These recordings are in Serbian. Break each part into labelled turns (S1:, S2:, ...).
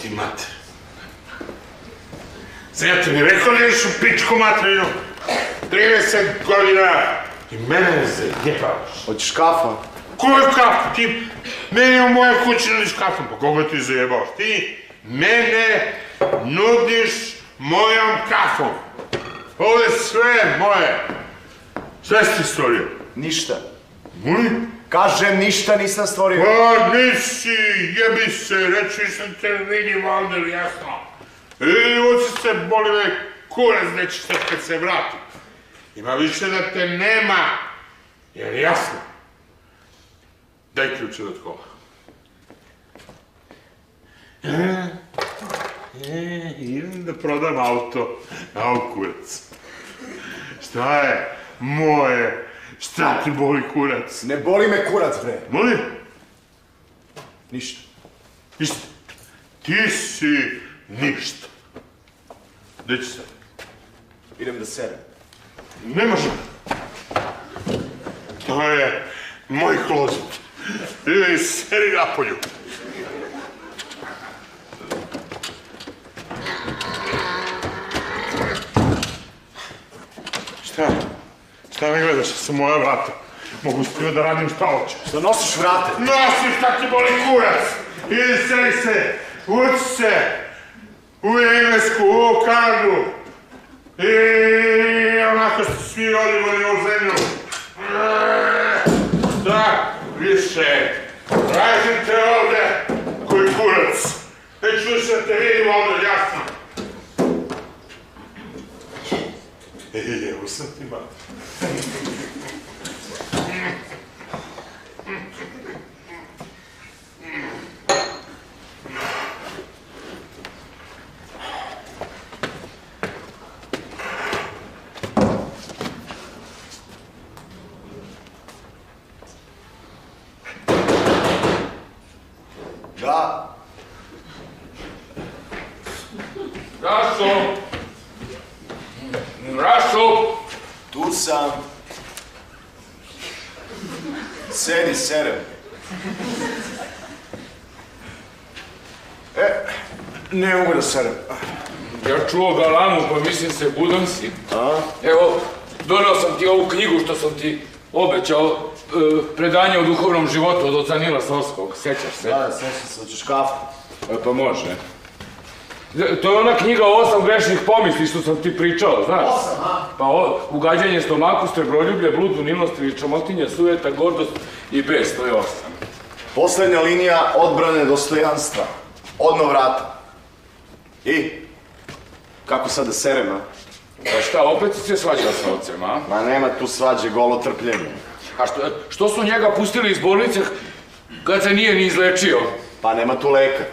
S1: ti mater. Sam ja ti mi rekao da ješ u pičku materinu. 30 godina i mene zajebavaš.
S2: Hoćeš kafa?
S1: Koju kafu? Ti meni u moje kući nudiš kafu. Pa koga ti zajebavaš? Ti mene nudiš mojom kafom. Ovo je sve moje. Sve si stvorio.
S2: Ništa.
S1: Molim?
S2: Kažem, ništa nisam stvorio.
S1: Pa nisi, jebi se, reći sam te vidi Valder, jasno. I oci se boli me kurac da ćeš sad kad se vrati. Ima više da te nema, jer jasno. Daj ključe od kola. Idem da prodam auto, au kurac. Šta je moje? Šta ti boli kurac?
S2: Ne boli me kurac, bre.
S1: Boli?
S2: Ništa.
S1: Ništa. Ti si ništa. Gde ćeš sad?
S2: Idem da serem.
S1: Ne može. To je moj klozet. Ili seri napolju. Šta? Šta me gledaš sa moja vrata? Mogu s da radim šta hoću.
S2: Da nosiš vrate?
S1: Nosim šta ti boli kurac! Idi seri se! Uči se! U Englesku, u Kanadu! I onako ste svi rodimo u zemlju. Da, više. Tražim te ovde, koji kurac. Neću više da te vidim ovde, jasno. Evo sam ti mati.
S2: Da.
S1: Rašo! Rašo!
S2: Tu sam. Sedi, serem. Ne mogu da serem.
S3: Ja čuo galamu, pa mislim se budan si.
S2: A?
S3: Evo, doneo sam ti ovu knjigu što sam ti obećao, predanje o duhovnom životu od oca Nila Solskog, sjećaš se?
S2: Da, sećam se, hoćeš kafu.
S3: Pa može. To je ona knjiga o 8 grešnih pomisli što sam ti pričao, znaš?
S2: 8, a?
S3: Pa ugađanje stomaku, strebroljublje, blud, unilost, čamotinja, sujeta, gordost i bes, to je 8.
S2: Poslednja linija odbrane dostojanstva. Odno vrata. I? Kako sad da serem, a?
S3: Pa šta, opet si se svađao sa ocem, a?
S2: Ma nema tu svađe, golo trpljenje.
S3: A što su njega pustili iz bolnice kad se nije ni izlečio?
S2: Pa nema tu leka.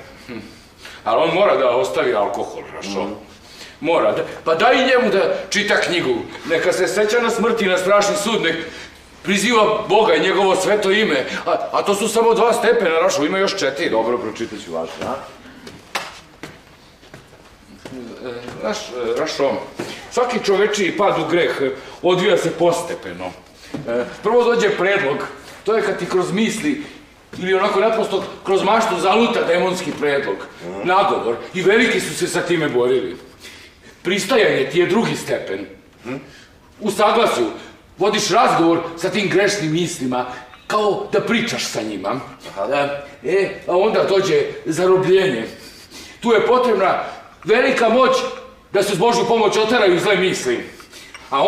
S3: Ali on mora da ostavi alkohol, Rašo. Mora. Pa daj njemu da čita knjigu. Neka se seća na smrti i na strašni sud. Nek priziva Boga i njegovo sveto ime. A to su samo 2 stepena, Rašo. Ima još 4.
S2: Dobro, pročitat ću važno, a?
S3: Znaš, Rašo, svaki čovečiji pad u greh odvija se postepeno. Prvo dođe predlog. To je kad ti kroz misli ili onako naprosto kroz maštu zaluta demonski predlog, nagovor, i veliki su se sa time borili. Pristajanje ti je 2. stepen. U saglasju vodiš razgovor sa tim grešnim mislima, kao da pričaš sa njima. A onda dođe zarobljenje. Tu je potrebna velika moć da se uz Božju pomoć oteraju zle misli. A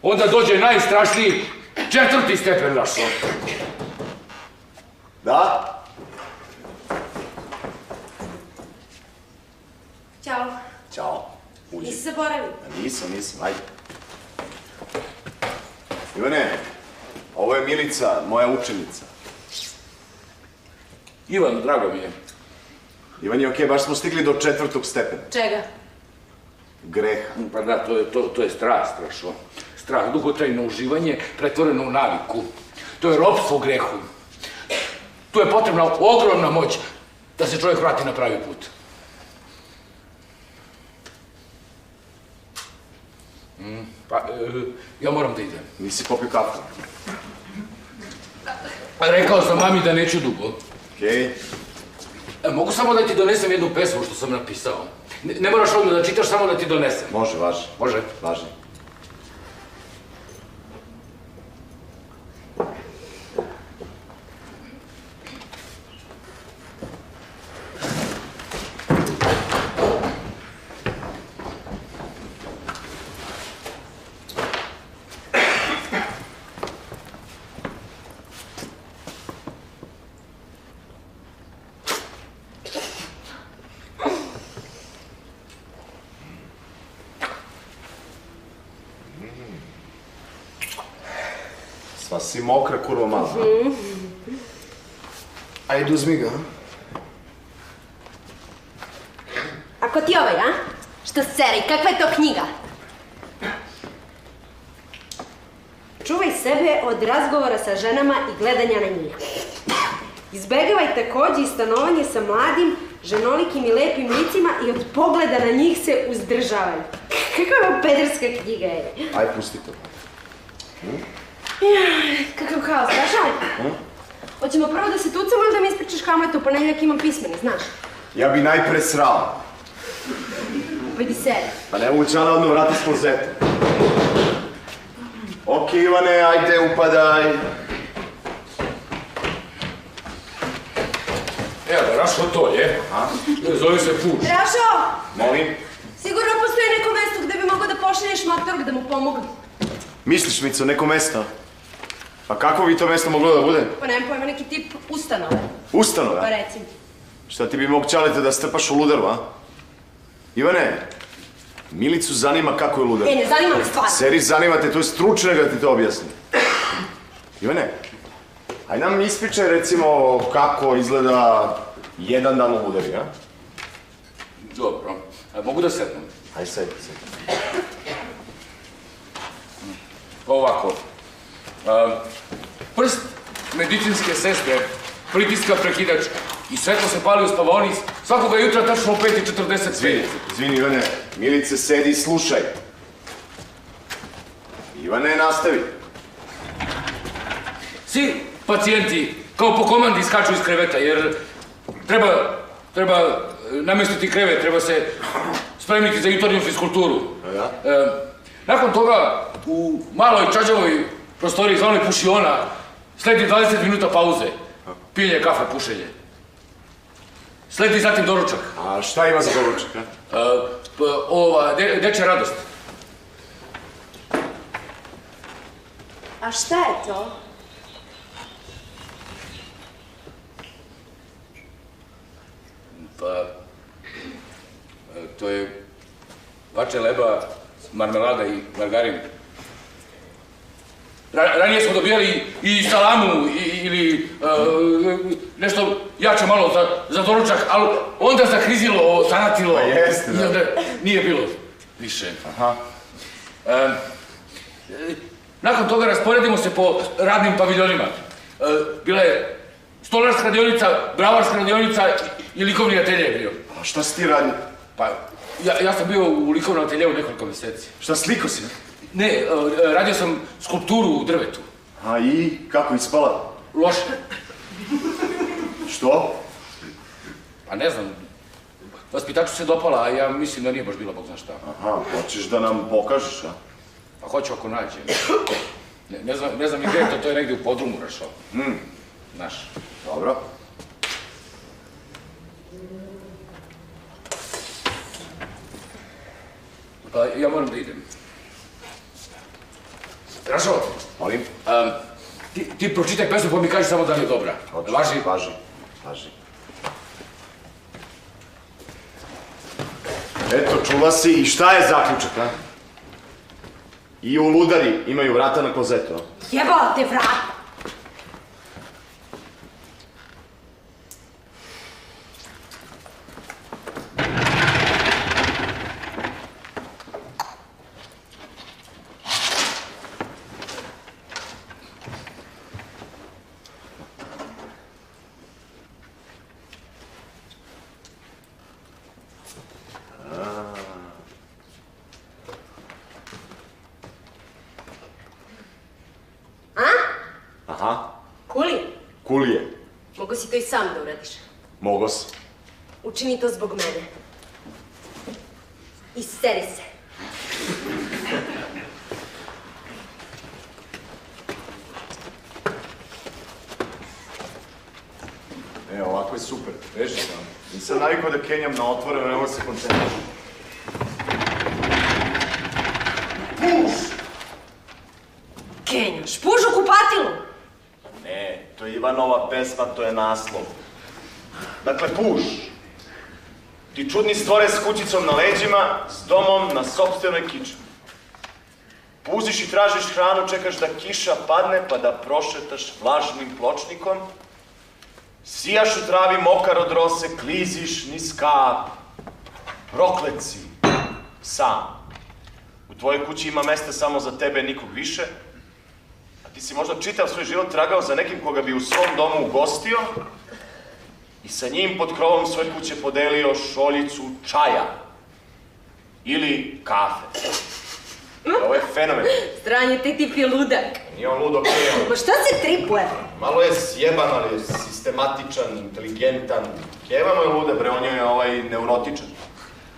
S3: onda dođe najstrašniji 4. stepen, Rašo.
S2: Da?
S4: Ćao.
S2: Ćao. Uđi.
S4: Nisi zaboravio?
S2: Nisam, ajde. Ivane, ovo je Milica, moja učenica.
S3: Ivan, drago mi je.
S2: Ivan je okej, baš smo stigli do 4. stepena.
S4: Čega?
S2: Greha.
S3: Pa da, to je strast, Rašo. Strah, dugotrajno uživanje pretvoreno u naviku. To je ropstvo grehu. Tu je potrebna ogromna moć da se čovjek vrati na pravi put. Pa, ja moram da idem.
S2: Nisi popio kafu?
S3: Rekao sam mami da neću dugo.
S2: Okej.
S3: Mogu samo da ti donesem jednu pesmu što sam napisao. Ne moraš odmah da čitaš, samo da ti donesem.
S2: Može, važi.
S3: Može?
S2: Važi. Sva si mokra, kurva mala. Ajde, uzmi ga.
S4: Ako ti ovaj, a? Što seri, kakva je to knjiga? Čuvaj sebe od razgovora sa ženama i gledanja na njih. Izbegavaj takođe i stanovanje sa mladim, ženolikim i lepim licima i od pogleda na njih se uzdržavaj. Kakva je ovo pederska knjiga, je?
S2: Aj, pusti to.
S4: Kakav haos, znaš? Hoćemo prvo da se tucamo ili da mi ispričaš kamo je to, ponedjeljak imam pismene, znaš?
S2: Ja bi najpre srao.
S4: Pa idi sedi.
S2: Pa ne mogu će ona odmah vrati s klozete. Ok, Ivane, ajde, upadaj.
S3: Evo, Rašo, to je. Zove se Puš.
S4: Rašo!
S2: Molim?
S4: Sigurno postoji neko mesto gde bi mogao da pošalješ motorog da mu pomogu.
S2: Misliš, Mico, neko mesto? A kako bi to mesto moglo da bude?
S4: Pa nemam pojma, neki tip ustanove.
S2: Ustanova?
S4: Pa recimo.
S2: Šta ti bi mog čaleta da strpaš u ludaru, a? Ivane, Milicu zanima kako je ludar.
S4: Ne zanima me stvarno.
S2: Seri, zanima te, to je stručnjak da ti to objasni. Ivane, aj nam ispričaj recimo kako izgleda jedan dan u ludari, a?
S3: Dobro. Mogu da sednem?
S2: Aj sedi.
S3: Ovako. Prst medicinske sestre pritiska prekidač i svetlo se pali u spavaoni svakoga jutra tačno u 5:45.
S2: Izvini, Ivane, Milice, sedi i slušaj. Ivane, nastavi.
S3: Svi pacijenti kao po komandi iskaču iz kreveta jer treba namestiti krevet, treba se spremiti za jutarnju fiskulturu. Nakon toga u maloj čađavoj prostoriji zvanoj pušiona sledi 20 minuta pauze, pijenje kafe, pušenje. Sledi zatim doručak.
S2: A šta ima za doručak, a?
S3: Dečja radost.
S4: A šta je to?
S3: Pa, to je pače leba, marmelada i margarin. Ranije smo dobijali i salamu ili nešto jače malo za doručak, ali onda zakrizilo, sanatilo.
S2: Pa jeste, da.
S3: I onda nije bilo više.
S2: Aha.
S3: Nakon toga rasporedimo se po radnim paviljonima. Bila je stolarska radionica, bravarska radionica i likovni atelje je bio.
S2: A šta si ti radio?
S3: Pa, ja sam bio u likovnom ateljevu nekoliko meseci.
S2: Šta, sliko si?
S3: Ne, radio sam skulpturu u drvetu.
S2: A i, kako ispala?
S3: Loše.
S2: Što?
S3: Pa ne znam, vaspitaču se dopala, a ja mislim da nije baš bila bog zna šta.
S2: Aha, hoćeš da nam pokažeš, a?
S3: Pa hoću ako nađem. Ne znam ni gde je to je negdje u podrumu, Rašo. Znaš.
S2: Dobro.
S3: Pa ja moram da idem. Rašo,
S2: Molim?
S3: ti pročitaj pesmu pa mi kaži samo da li je dobra. Važi?
S2: Važi. Eto, čula si, i šta je zaključak, a? I u ludari imaju vrata na klozetu, a?
S4: Jebala te vrata!
S2: Aha.
S4: Kuli,
S2: Kulije.
S4: mogu si to i sam da uradiš.
S2: Mogo si.
S4: učini to zbog mene. Iseri se.
S2: Ovako je super, veži sam. Nisam navikao da kenjam na otvoreno, ne mogu se koncentrišati. Puš!
S4: Kenjaš, puš u kupatilu!
S2: Ne, to je Ivanova pesma, to je naslov. Dakle, puš. Ti čudni stvore s kućicom na leđima, s domom na sopstvenoj kičmi. Puziš i tražiš hranu, čekaš da kiša padne pa da prošetaš vlažnim pločnikom. Sijaš u travi mokar od rose, kliziš niz kap. Proklet si, sam. U tvojoj kući ima mesta samo za tebe, nikog više. A ti si možda čitav svoj život tragao za nekim koga bi u svom domu ugostio i sa njim pod krovom svoje kuće podelio šoljicu čaja ili kafe. Ovo je fenomen.
S4: Stranje, ti tip je ludak.
S2: Nije on ludo Keva.
S4: Ma šta se tripuje?
S2: Malo je sjeban, ali je sistematičan, inteligentan. Keva mu je luda, bre, on je neurotičan.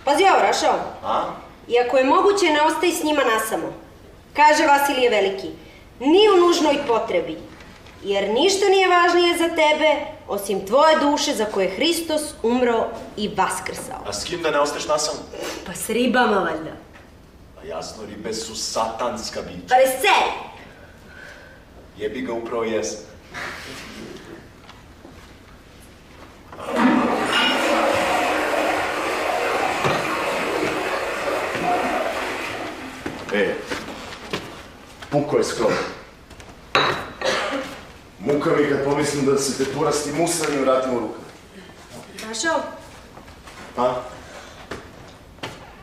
S4: Pazi ovo, Rašo.
S2: A?
S4: I ako je moguće, ne ostaji s njima nasamo. Kaže Vasilije Veliki, ni u nužnoj potrebi. Jer ništa nije važnije za tebe, osim tvoje duše za koje je Hristos umro i vaskrsao.
S2: A s kim da ne ostaješ nasamo?
S4: Pa s ribama, valjda.
S2: Pa jasno, ribe su satanska bića.
S4: Pa reseli!
S2: Jebi ga, upravo jesam. Puko je skroz. Muka mi kad pomislim da se te porasti musarni vratim u rukama.
S4: Rašo,
S2: A?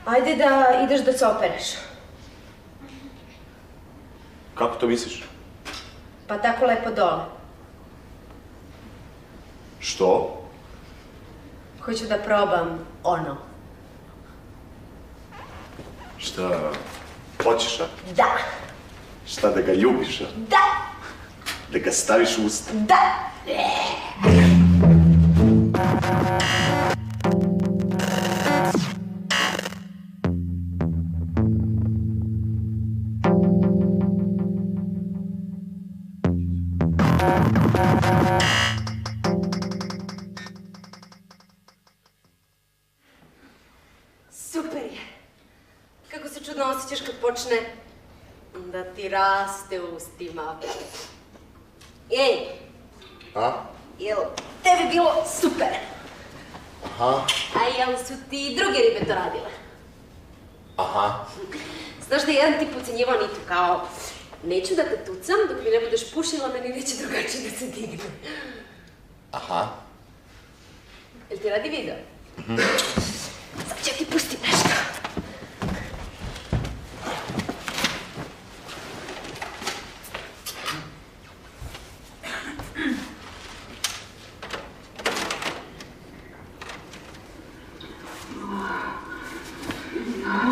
S4: ajde da ideš da se opereš.
S2: Kako to misliš?
S4: Pa tako lepo dole.
S2: Što?
S4: Hoću da probam ono.
S2: Šta? Hoćeš, a?
S4: Da!
S2: Šta, da ga ljubiš, a?
S4: Da!
S2: Da ga staviš u usta?
S4: Da! Super je. Kako se čudno osjećaš kad počne da ti raste u ustima. Ej!
S2: A?
S4: Jel tebi bilo super?
S2: Aha.
S4: A jel su ti druge ribe to radile?
S2: Aha.
S4: Znaš da je jedan tip ucenjivao Nitu kao neću da te tucam dok mi ne budeš pušila, meni neće drugačije da se digne.
S2: Aha.
S4: Jel ti radi video? Sad ću ti pustim nešto.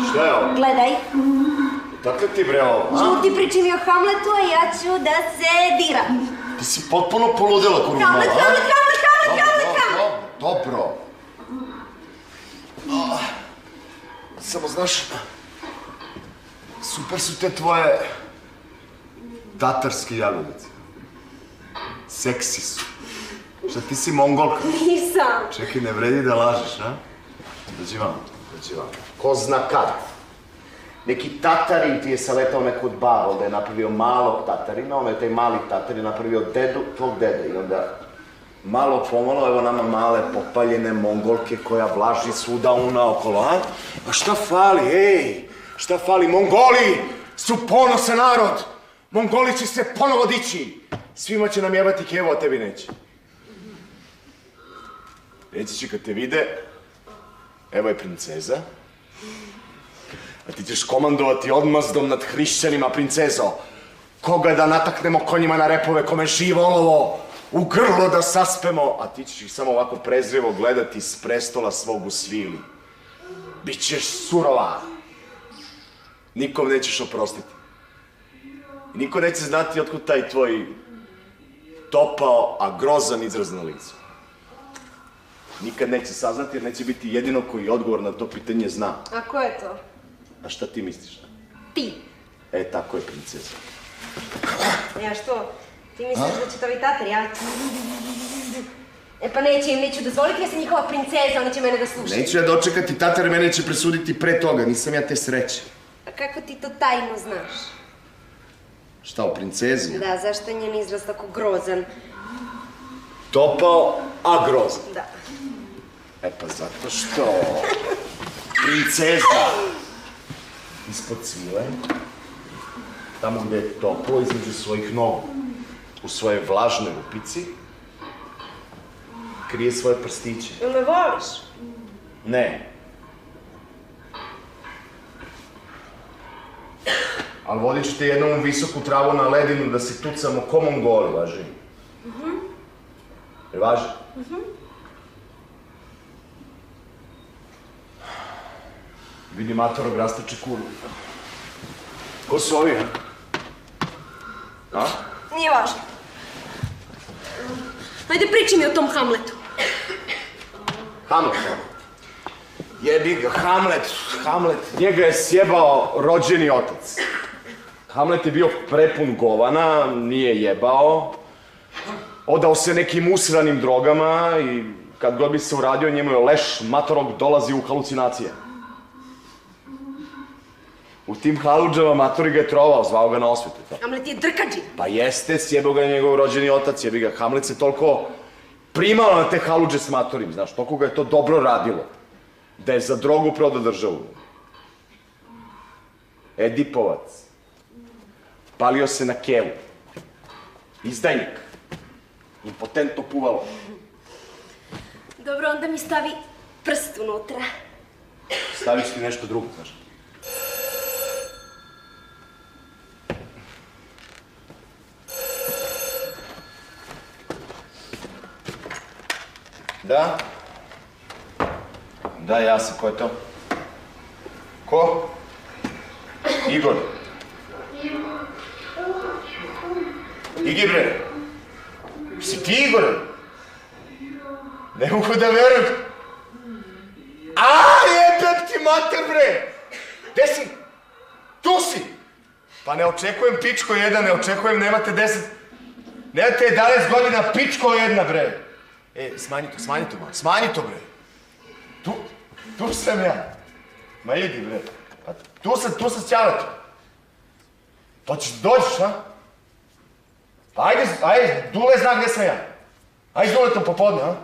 S2: Šta je ovo?
S4: Gledaj.
S2: Dakle ti, bre, ovo, a?
S4: Čuti priči mi o Hamletu, a ja ću da se diram.
S2: Ti si potpuno poludela, kurva mala,
S4: Hamlet,
S2: a?
S4: Hamlet, Hamlet, Hamlet, Hamlet!
S2: Dobro. Samo znaš, super su te tvoje tatarske jagodice. Seksi su. Šta ti si mongolka?
S4: Nisam.
S2: Čekaj, ne vredi da lažeš, a? Dođi vam. Ko zna kad? Neki Tatarin ti je saletao neku od baba, onda je napravio malog Tatarina, onda je taj mali Tatarin napravio dedu tvog dede i onda malo pomalo, evo nama male popaljene mongolke koja vlaži svuda unaokolo, a? A šta fali, ej? Šta fali? Mongoli su ponosan narod! Mongoli će se ponovo dići! Svima će nam jebati kevo, a tebi neće. Reći će kad te vide, evo je princeza, a ti ćeš komandovati odmazdom nad hrišćanima, princezo. Koga da nataknemo konjima na repove, kome živo olovo u grlo da saspemo, a ti ćeš ih samo ovako prezrivo gledati s prestola svog u svili. Bićeš surova. Nikom nećeš oprostiti. I niko neće znati otkud taj tvoj topao, a grozan izraz na licu. Nikad neće saznati jer neće biti jedino koji odgovor na to pitanje zna.
S4: A ko je to?
S2: A šta ti misliš?
S4: Ti.
S2: E, tako je, princeza.
S4: Ja što? Ti misliš da će to biti tater, ja? E pa neću dozvoliti, ja sam njihova princeza, oni će mene da slušaju.
S5: Neću ja dočekati, tatar mene će presuditi pre toga, nisam ja te sreće.
S4: A kako ti to tajno znaš?
S5: Šta, o princezi?
S4: Da, zašto je njen izraz tako grozan?
S2: Topao, a grozan.
S4: Da.
S2: E pa zato što... princeza ispod cvile, tamo gde je toplo između svojih nogu, u svojoj vlažnoj rupici, krije svoje prstiće.
S4: Jel me voliš?
S2: Ne. Ali vodit ću te jednom u visoku travu na ledinu da se tucamo ko Mongoli, važi? Je važi? Vidi matorog rastače kurvu. Ko su ovi, a?
S4: Nije važno. Ajde, priči mi o tom Hamletu.
S2: Hamlet, jebi ga, Hamlet, njega je sjebao rođeni otac. Hamlet je bio prepun govana, nije jebao, odao se nekim usranim drogama i kad god bi se uradio, njemu je leš matorog dolazi u halucinacije. U tim haludžama matori ga je trovao, zvao ga na osvetu.
S4: Hamlet je drkađi.
S2: Pa jeste, sjebao ga je njegov rođeni otac, jebi ga, Hamlet se toliko primao na te haludže s matorim, znaš, toliko ga je to dobro radilo, da je za drogu prodao državu. Edipovac. Palio se na kevu. Izdajnik. Impotentno puvalo.
S4: Dobro, onda mi stavi prst unutra.
S2: Stavit ću ti nešto drugo, znaš. Da? Da, ja sam, ko je to? Ko? Igor. Igi, bre. Si ti Igor? Ne mogu da verujem. Jebem ti mater, bre! Gde si? Tu si! Pa ne očekujem pičko jedan, ne očekujem, nemate 10... Nemate 11 godina, pičko jedna, bre! Smanji to, bre! Tu sam ja. Ma idi, bre. Pa tu sam s Ćaletom. To ćeš dođeš, a? Pa ajde, Dule zna gde sam ja. Ajde s Duletom popodne, a?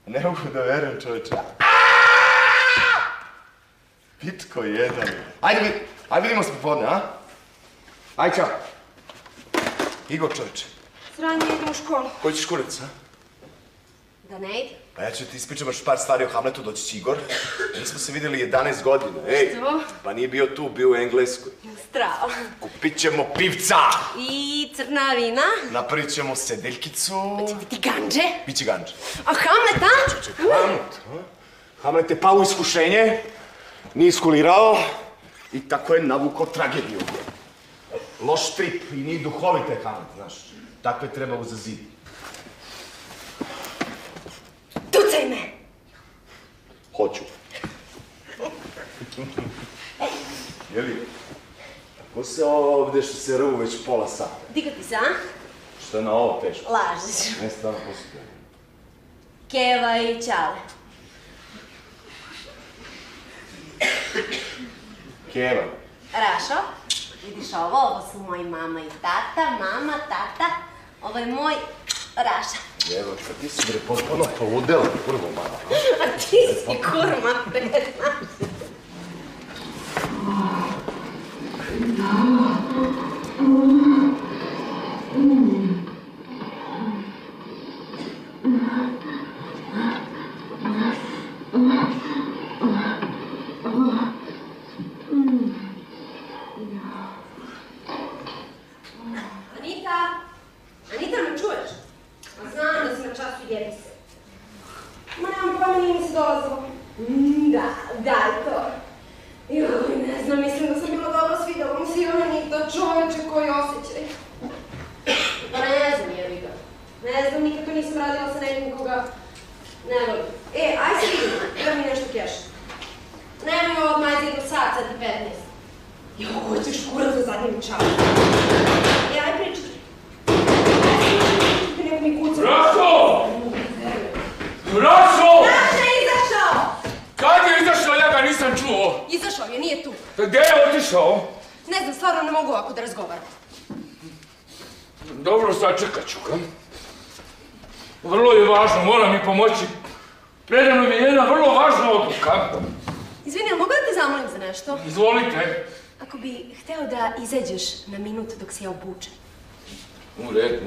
S2: Ne mogu da verujem, čoveče. Pičko jedan. Ajde vidimo se popodne, a? Ajde, čao. Igor, čoveče.
S4: Sranje, idem u školu.
S2: Koji ćeš kurac, a?
S4: Da ne ide?
S2: Pa ja ću ti ispričam još par stvari o Hamletu, doći će Igor. Mi smo se videli 11 godina, ej.
S4: Što?
S2: Pa nije bio tu, bio u Engleskoj.
S4: Strava.
S2: Kupit ćemo pivca.
S4: I crna vina.
S2: Napravit ćemo sedeljkicu.
S4: Će biti ganđe.
S2: Biće ganđe.
S4: A Hamlet, a?
S2: Hamlet je pao u iskušenje, nije iskulirao i tako je navukao tragediju. Loš trip i nije duhovite Hamlet, znaš. Takve treba uzaziti.
S4: Tucaj me!
S2: Hoću. Jeli, ko se ovdje što se rvu već pola sata?
S4: Diga ti se, a?
S2: Što je na ovo teško?
S4: Lažeš.
S2: Ne stvarno poslušaj.
S4: Keva i Ćale.
S2: Keva.
S4: Rašo, vidiš ovo su moji mama i tata, mama, tata. Ovo je moj Raša.
S2: Evo, šta ti si bre potpuno poludela, kurvo mala.
S4: A ti si kurma, predna. Anita, me čuješ? Znam da si na času jebi se. Ma nemam pojma, nije mi se dolazilo. Daj to. Joj, ne znam, mislim da sam bila dobro svidjela mi se i Anita, čoveče, koji osjećaj. Pa ne znam, jebi ga. Ne znam, nikako nisam radila sa nekim koga Ne volim. Aj se vidim, treba mi nešto keša. Nemoj odmah, ajde do sat, sad i 15. Jo, hoćeš kurac za zadnjem čavu. Aj pričaj. Neko mi kuca.
S3: Rašo! Rašo!
S4: Raša je izašao!
S3: Kad je izašao, ja ga nisam čuo.
S4: Izašao je, nije tu.
S3: Gde je otišao?
S4: Ne znam, stvarno ne mogu ovako da razgovaram.
S3: Dobro, sačekat ću ga. Vrlo je važno, mora mi pomoći. Predano mi je jedna vrlo važna odluka.
S4: Izvini, ali mogu da te zamolim za nešto?
S3: Izvolite.
S4: Ako bi hteo da izađeš na minut dok si ja obučen.
S3: U redu.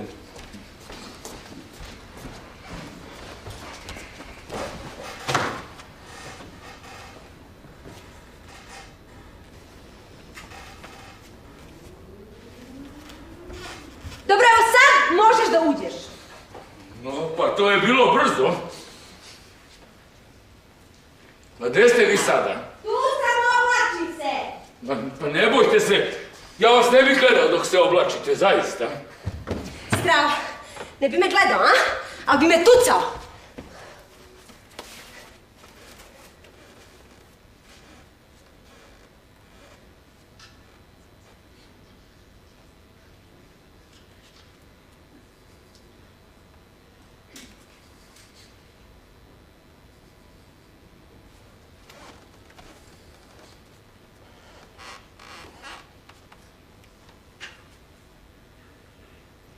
S4: Dobro, evo sad možeš da uđeš.
S3: No, pa to je bilo brzo. A gde ste vi sada?
S4: Tu sam, oblačim se.
S3: Pa ne bojte se, ja vas ne bih gledao dok se oblačite, zaista.
S4: Strava, ne bi me gledao, a? Ali bi me tucao.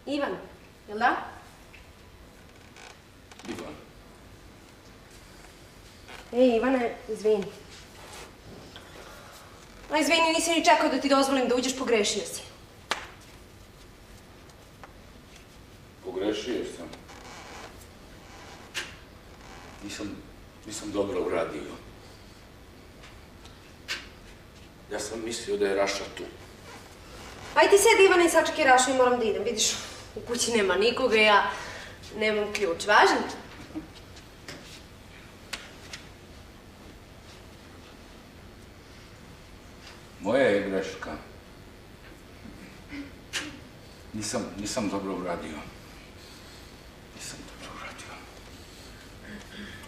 S4: Ivan, jel da?
S3: Ivan.
S4: Ivane, izvini. Izvini, nisi ni čekao da ti dozvolim da uđeš, pogrešio si.
S3: Pogrešio sam. Nisam dobro uradio. Ja sam mislio da je Raša tu.
S4: Aj ti sedi, Ivane, i sačekaj Rašu i moram da idem. Vidiš, u kući nema nikoga, ja nemam ključ. Važan?
S3: Moja je greška. Nisam dobro uradio.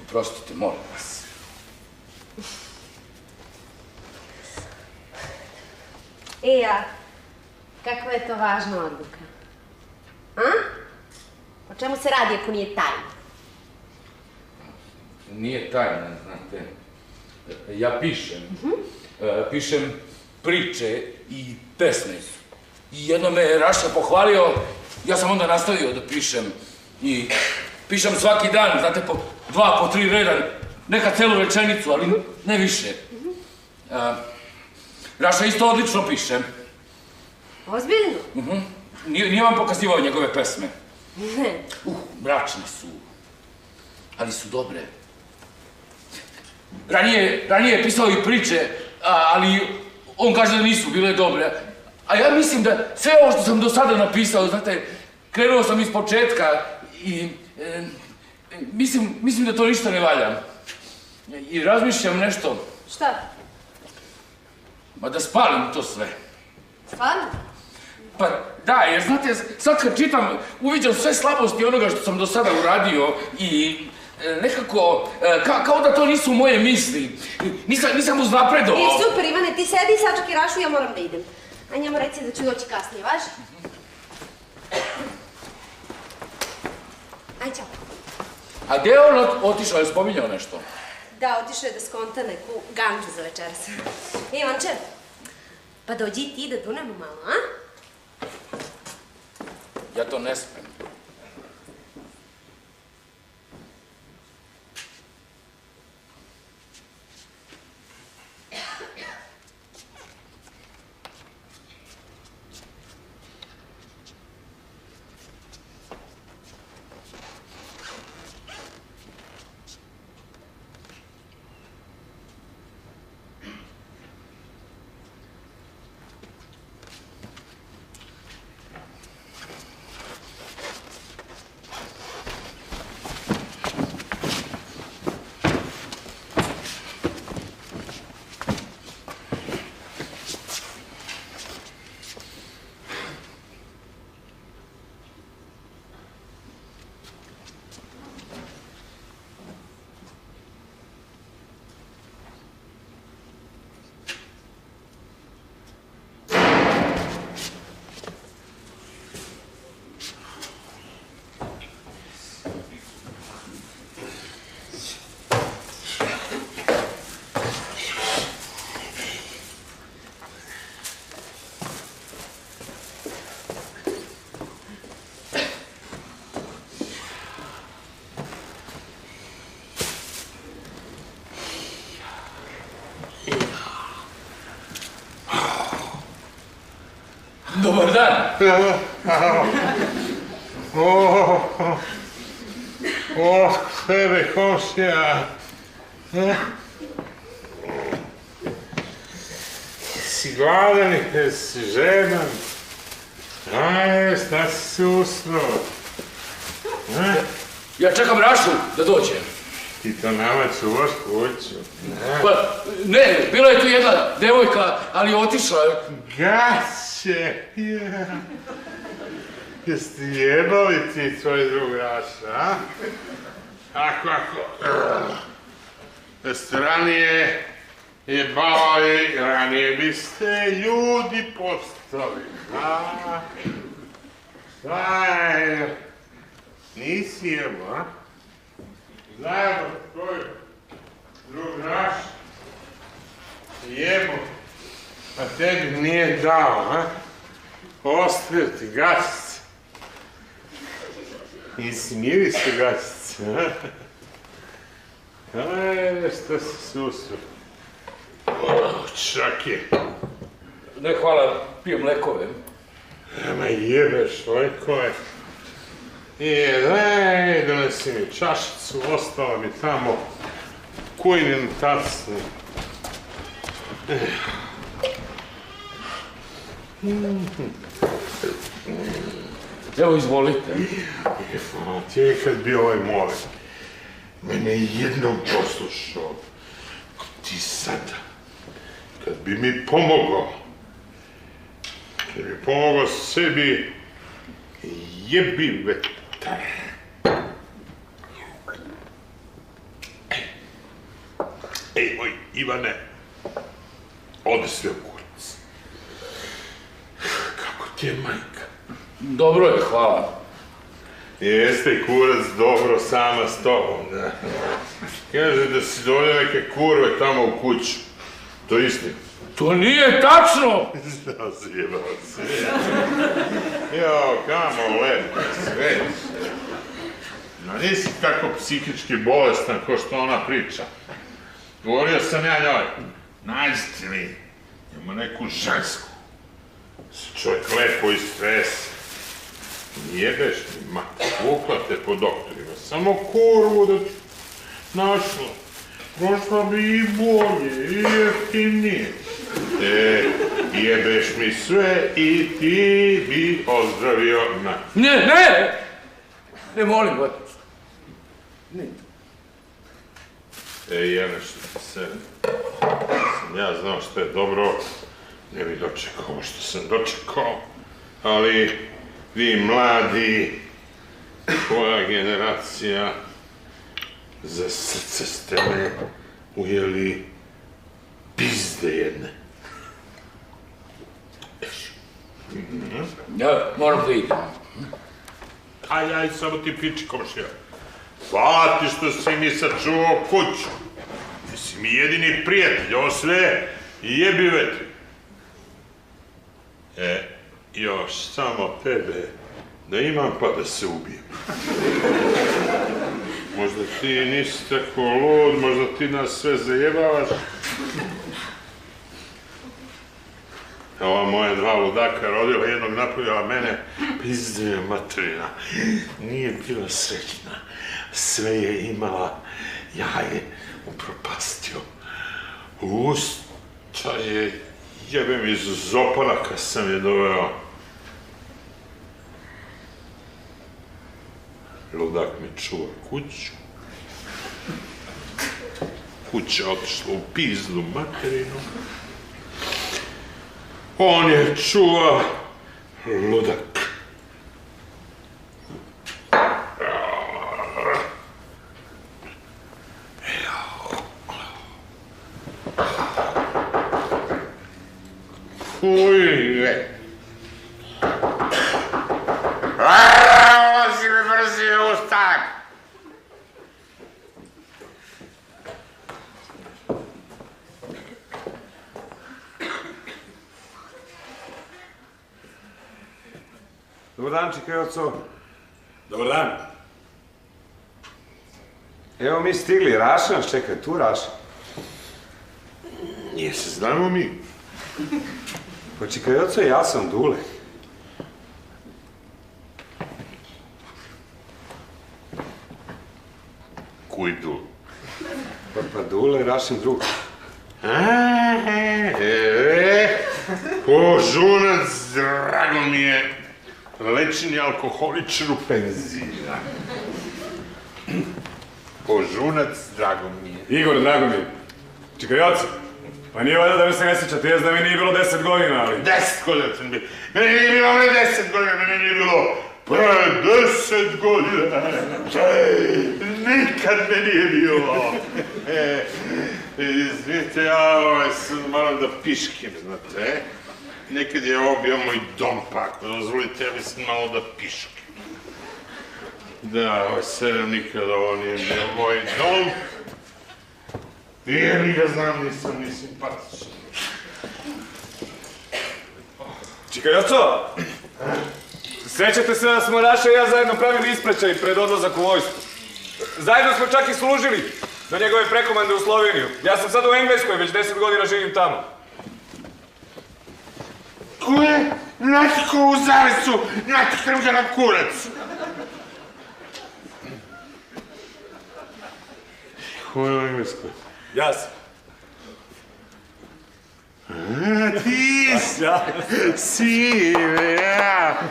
S3: Oprostite, molim vas.
S4: Kakva je to važna odluka? A? O čemu se radi ako nije tajna?
S3: Nije tajna, znate. Ja pišem. Pišem priče i pesme. I jedno me je Raša pohvalio, ja sam onda nastavio da pišem. I pišem svaki dan, znate, po 2, po 3 reda, nekad celu rečenicu, ali ne više. Raša isto odlično piše.
S4: Ozbiljno?
S3: Nije vam pokazivao njegove pesme?
S4: Ne.
S3: Mračne su, ali su dobre. Ranije je pisao i priče, ali on kaže da nisu bile dobre. A ja mislim da sve ovo što sam do sada napisao, znate, krenuo sam iz početka i mislim da to ništa ne valja. I razmišljam nešto.
S4: Šta?
S3: Ma da spalim to sve.
S4: Stvarno?
S3: Pa da, jer znate, sad kad čitam, uviđam sve slabosti onoga što sam do sada uradio i nekako, kao da to nisu moje misli. Nisam uznapredovao.
S4: Super, Ivane, ti sedi, sačekaj Rašu, ja moram da idem. A njemu reci da ću doći kasnije, važi? Aj, čao.
S3: A gde je on otišao, je spominjao nešto?
S4: Da, otišao je da skonta neku ganđu za večeras. Ivanče, pa dođi i ti da dunemo malo, a?
S3: Ja to ne smem.
S1: Sebe, komšija. Si gladan i si žedan. Ajde, šta si se usrao?
S3: Ja čekam Rašu da dođe.
S1: Ti to nama čuvaš kuću.
S3: Pa, ne, bila je tu jedna devojka, ali otišla.
S1: Gaće, jeste jebali ti tvoj drug Raša, a? Ako, da ste ranije jebali, ranije biste ljudi postali, a? Šta je? Nisi jebo, a? Zajedno tvoj drug Raša jebo, a tebi nije dao, a? Ostavio ti gačice. Nisi mirisao gačice, a? Ajde, šta si susro? Čak je.
S3: Ne, hvala, pijem lekove.
S1: Ma jebeš lekove. Daj, donesi mi čašicu, ostala mi tamo kujnin tacni.
S3: Evo, izvolite.
S1: Ti je kad bi ovaj molim, mene jednom poslušao, ti sada, kad bi mi pomogao sebi, jebi vetar. Ej, moj Ivane, ode sve u kurac. Kako ti je majka?
S3: Dobro je, hvala.
S1: Jeste kurac dobro sama s tobom, da. Kaže da si dovolio neke kurve tamo u kuću. To je istina.
S3: To nije tačno!
S1: Zajebao se. Jao, kamo lepo sve. No nisi tako psihički bolestan ko što ona priča. Govorio sam ja njoj, nađite mi, ima neku žensku. Čovjek lepo i stres. Jebeš mi, vukla te po doktorima, samo kurvu da ti našla. Prošla bi i bolje, i jeftinije. Jebeš mi sve i ti bi ozdravio na...
S3: Ne! Ne, molim vas.
S1: Jene, što ti se... Sam ja znao što je dobro, ne bi dočekao ovo što sam dočekao, ali vi mladi, tvoja generacija, za srce ste me ujeli pizde jedne.
S3: Ja moram da idem.
S1: Aj, samo ti priči, komšija. Hvala ti što si mi sačuvao kuću. Ti si mi jedini prijatelj, ovo sve jebi vetri. Još samo tebe da imam pa da se ubijem. Možda ti nisi tako lud, možda ti nas sve zajebavaš. Ova moja dva ludaka rodila jednog, napravila mene, pizde materina. Nije bila srećna, sve je imala, ja je upropastio. Usta je, jebem iz zopanaka sam je doveo. Ludak mi čuva kuću. Kuća otišla u pizdu materinu. On je čuva ludak. Ujve. Ovo si mi brzi ustak.
S6: Dobar dan, čekajoco.
S1: Dobar dan.
S6: Evo mi stigli, Raša nas čeka, tu Raša.
S1: Nije se znamo mi.
S6: Pa čekajoco, ja sam Dule.
S1: Kuj Dule?
S6: Pa Dule, Rašin drug.
S1: Požunac, drago mi je, lečeni alkoholičar u penziji. Požunac, drago mi je.
S6: Igor, drago mi je. Čekaj, oca, pa nije valjda da mi se ne sjećate, jes da mi nije bilo 10 godina, ali...
S1: 10 godina sam bio. Meni nije bilo ne 10 godina, meni nije bilo pre 10 godina. Nikad me nije bilo. Izvinite, ja sam malo da piškim, znate. Nekad je ovo bio moj dom, pa ako dozvolite, ja bi sam malo da piškim. Da, ovo sedem nikad ovo nije bio moj dom. Nije mi ga znam, nisam ni simpatičan.
S6: Čekaj, oco! Sjećate se da smo Raša i ja zajedno pravili ispraćaj pred odlazak u vojsku. Zajedno smo čak i služili za njegove prekomande u Sloveniju. Ja sam sad u Engleskoj, već 10 godina živim tamo.
S1: Ko je natiko u zavesu, natikam ga na kurac? Ko je u Engleskoj?
S6: Ja sam.
S1: Ti sine, ja.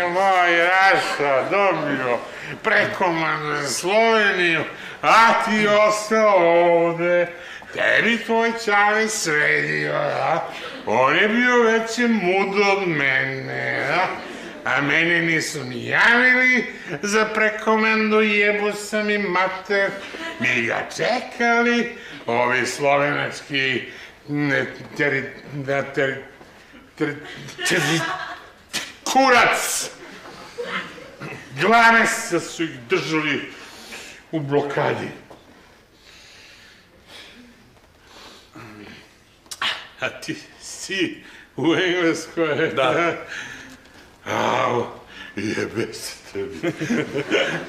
S1: Moj Raša dobio prekomandu za Sloveniju, a ti ostao ovde. Tebi tvoj čale sredio, ja. On je bio veće mudo od mene, ja. A mene nisu ni javili za prekomandu, jebu sam i mater. Mi ga čekali, ovi slovenački kurac. 2 meseca su ih držali u blokadi. A ti si u Engleskoj?
S6: Da.
S1: Au, jebe se tebi.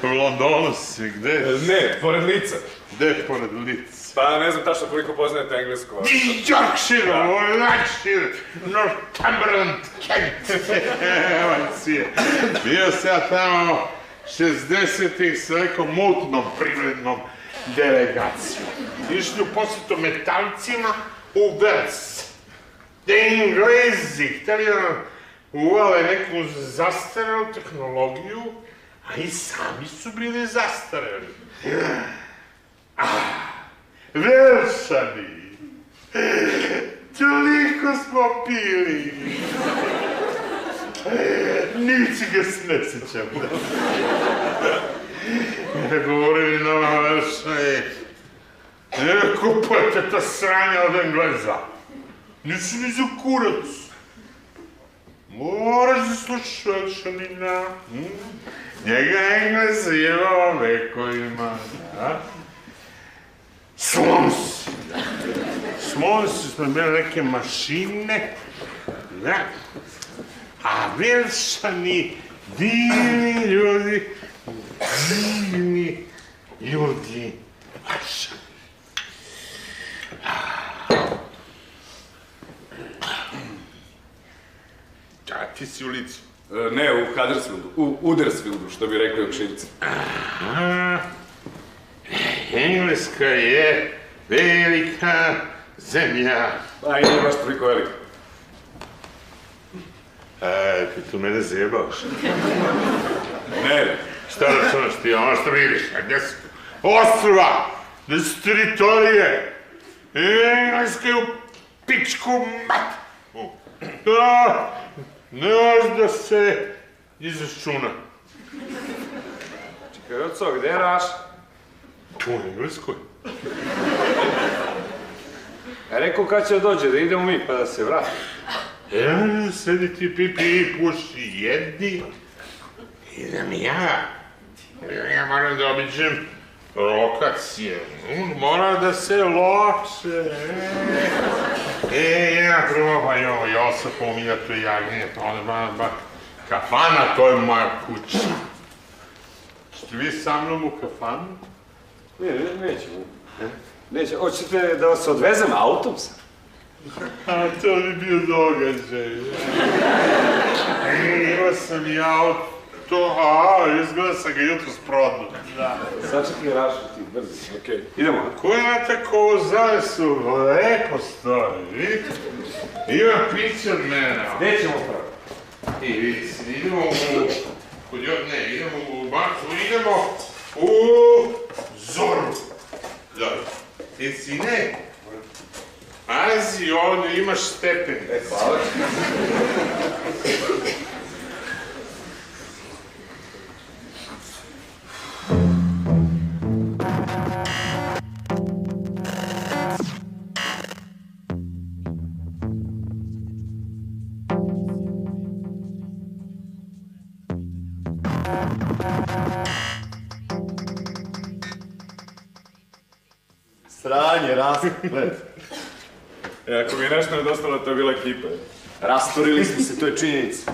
S1: U Londonu si, gde?
S6: Ne, pored lica.
S1: Gde pored lica?
S6: Pa ne znam tačno koliko poznajete englesko.
S1: Yorkshire, Lancashire, Northumberland, Kent. Evo si je. Bio se ja tamo 60-ih s nekom mutnom privrednom delegacijom. Išli u posjetu metalcima u Vels. Da Englezi htjeli da uvale neku zastarelu tehnologiju, a i sami su bili zastareli. Velšani, toliko smo pili. Ničega se ne sjećam. Ne govorili nama Velšani, ne kupujete ta sranja od Engleza. Nisu ni za kurac. Moraš da slušaš Velšanina. Njega Englez jebao vekovima. Slonsi. Slonsi smo imali neke mašine. A Velšani, divni ljudi. Divni ljudi. Velšani. A ti si u Licu?
S6: Ne, u Huddersfieldu. U Udersfieldu, što bi rekli Okšivci.
S1: Engleska je velika zemlja.
S6: A i nije baš toliko velika.
S1: Ti tu mene zajebavaš.
S6: Ne.
S1: Šta računaš ti, ono što vidiš? Gdje su ostrva? Gdje su teritorije? Engleska je u pičku mat. Ne može da se izračuna.
S6: Čekaj, oco, gde je Raša?
S1: Tu u Engleskoj.
S6: Ja rekao kad će dođe, da idemo mi pa da se vrati.
S1: Sedi ti pipi, puši, jedi. Idem ja. Ja moram da obiđem lokacije. Mora da se loče. Ja prvo pa imamo Josafovom i to jagnje, pa onda kafana, to je moja kuća. Ćete vi sa mnom u kafanu?
S6: Nećemo. Neće, hoćete da vas odvezem autom sam?
S1: A to bi bio događaj. Imao sam i auto Što? Izgleda sam ga jutro sprodno.
S6: Sačekaj Rašo ti, brzo, okej. Idemo.
S1: Koja tako u zavesu lepo stoji, vidite? Ima piće od mene.
S6: Gde ćemo prvo?
S1: I vidite, idemo u banku, idemo u Zoru. Zoru. I sine, pazi, ovdje imaš stepen.
S6: Hvala.
S2: Sranje, rasplet.
S6: Ako mi je nešto nedostalo, to je bila ekipa.
S2: Rastorili smo se, to je činjenica.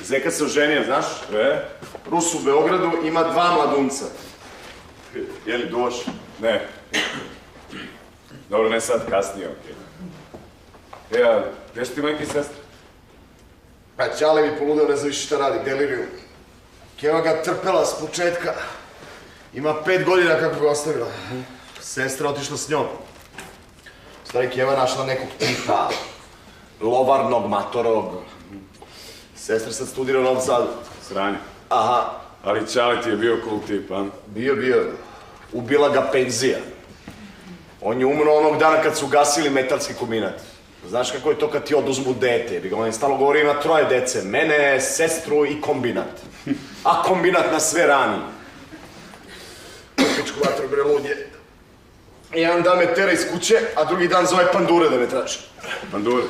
S2: Zeka se oženio, znaš? Rus u Beogradu ima 2 mladunca. Je li doš?
S6: Ne. Dobro, ne sad, kasnije, okej. A gdje su ti majke i sestre?
S5: Pa Ćale mi poludeo, ne znam više šta radi, deliriju. Keva ga trpela s početka. Ima 5 godina kako ga ostavila. Sestra otišla s njom. Stari Keva našla nekog tipa.
S2: Lovarnog, matorog. Sestra sad studira u Novom Sadu.
S6: Sranje.
S2: Aha.
S6: Ali Ćale ti je bio cool tip, a?
S2: Bio. Ubila ga penzija. On je umro onog dana kad su gasili metalski kombinat. Znaš kako je to kad ti oduzmu dete? On je stalno govorio ima 3 dece. Mene, sestru i kombinat. A kombinat na sve rani.
S5: Pičku vatru, bre, lud je. Jedan dan me tera iz kuće, a drugi dan zove Pandure da me traži.
S6: Pandure?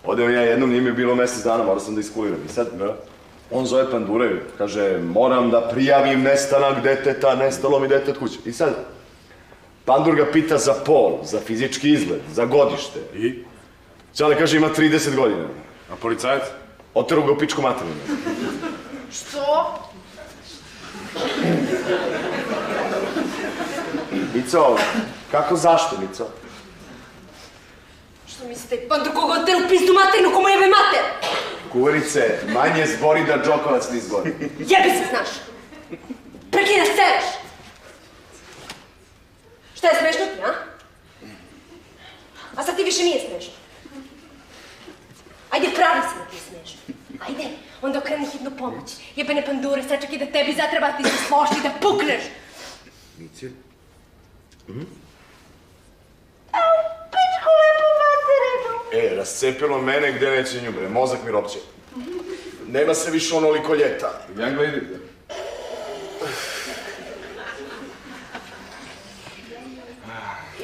S2: Odem ja jednom, nije mi bilo mjesec dana, morao sam da iskuliram. I sad, on zove Pandure, kaže, moram da prijavim nestanak deteta, nestalo mi dete od kuće. I sad, Pandur ga pita za pol, za fizički izgled, za godište.
S6: I?
S2: Čale kaže, ima 30 godina.
S6: A policajac?
S2: Oteru ga u pičku materinu.
S4: Što?
S2: Mico, kako zašto, Mico?
S4: Što mislite, Pandur koga oteru pizdu materinu, komu jebe mater?
S2: Kuvarice, manje zbori da Džokovac ne izgori.
S4: Jebi se, znaš! Prekij da sereš! Šta je smešno ti, a? A sad ti više nije smešno. Ajde, pravi se da ti je smešno. Ajde, onda okreni hitnu pomoć. Jebene Pandure, sačekaj da tebi zatreba ti se sloši, da pukneš!
S2: Mici?
S4: Pičku lepu materinu!
S2: Rascepilo mene gde neće nju, bre, mozak mi ropće. Nema se više onoliko ljeta.
S6: Young lady.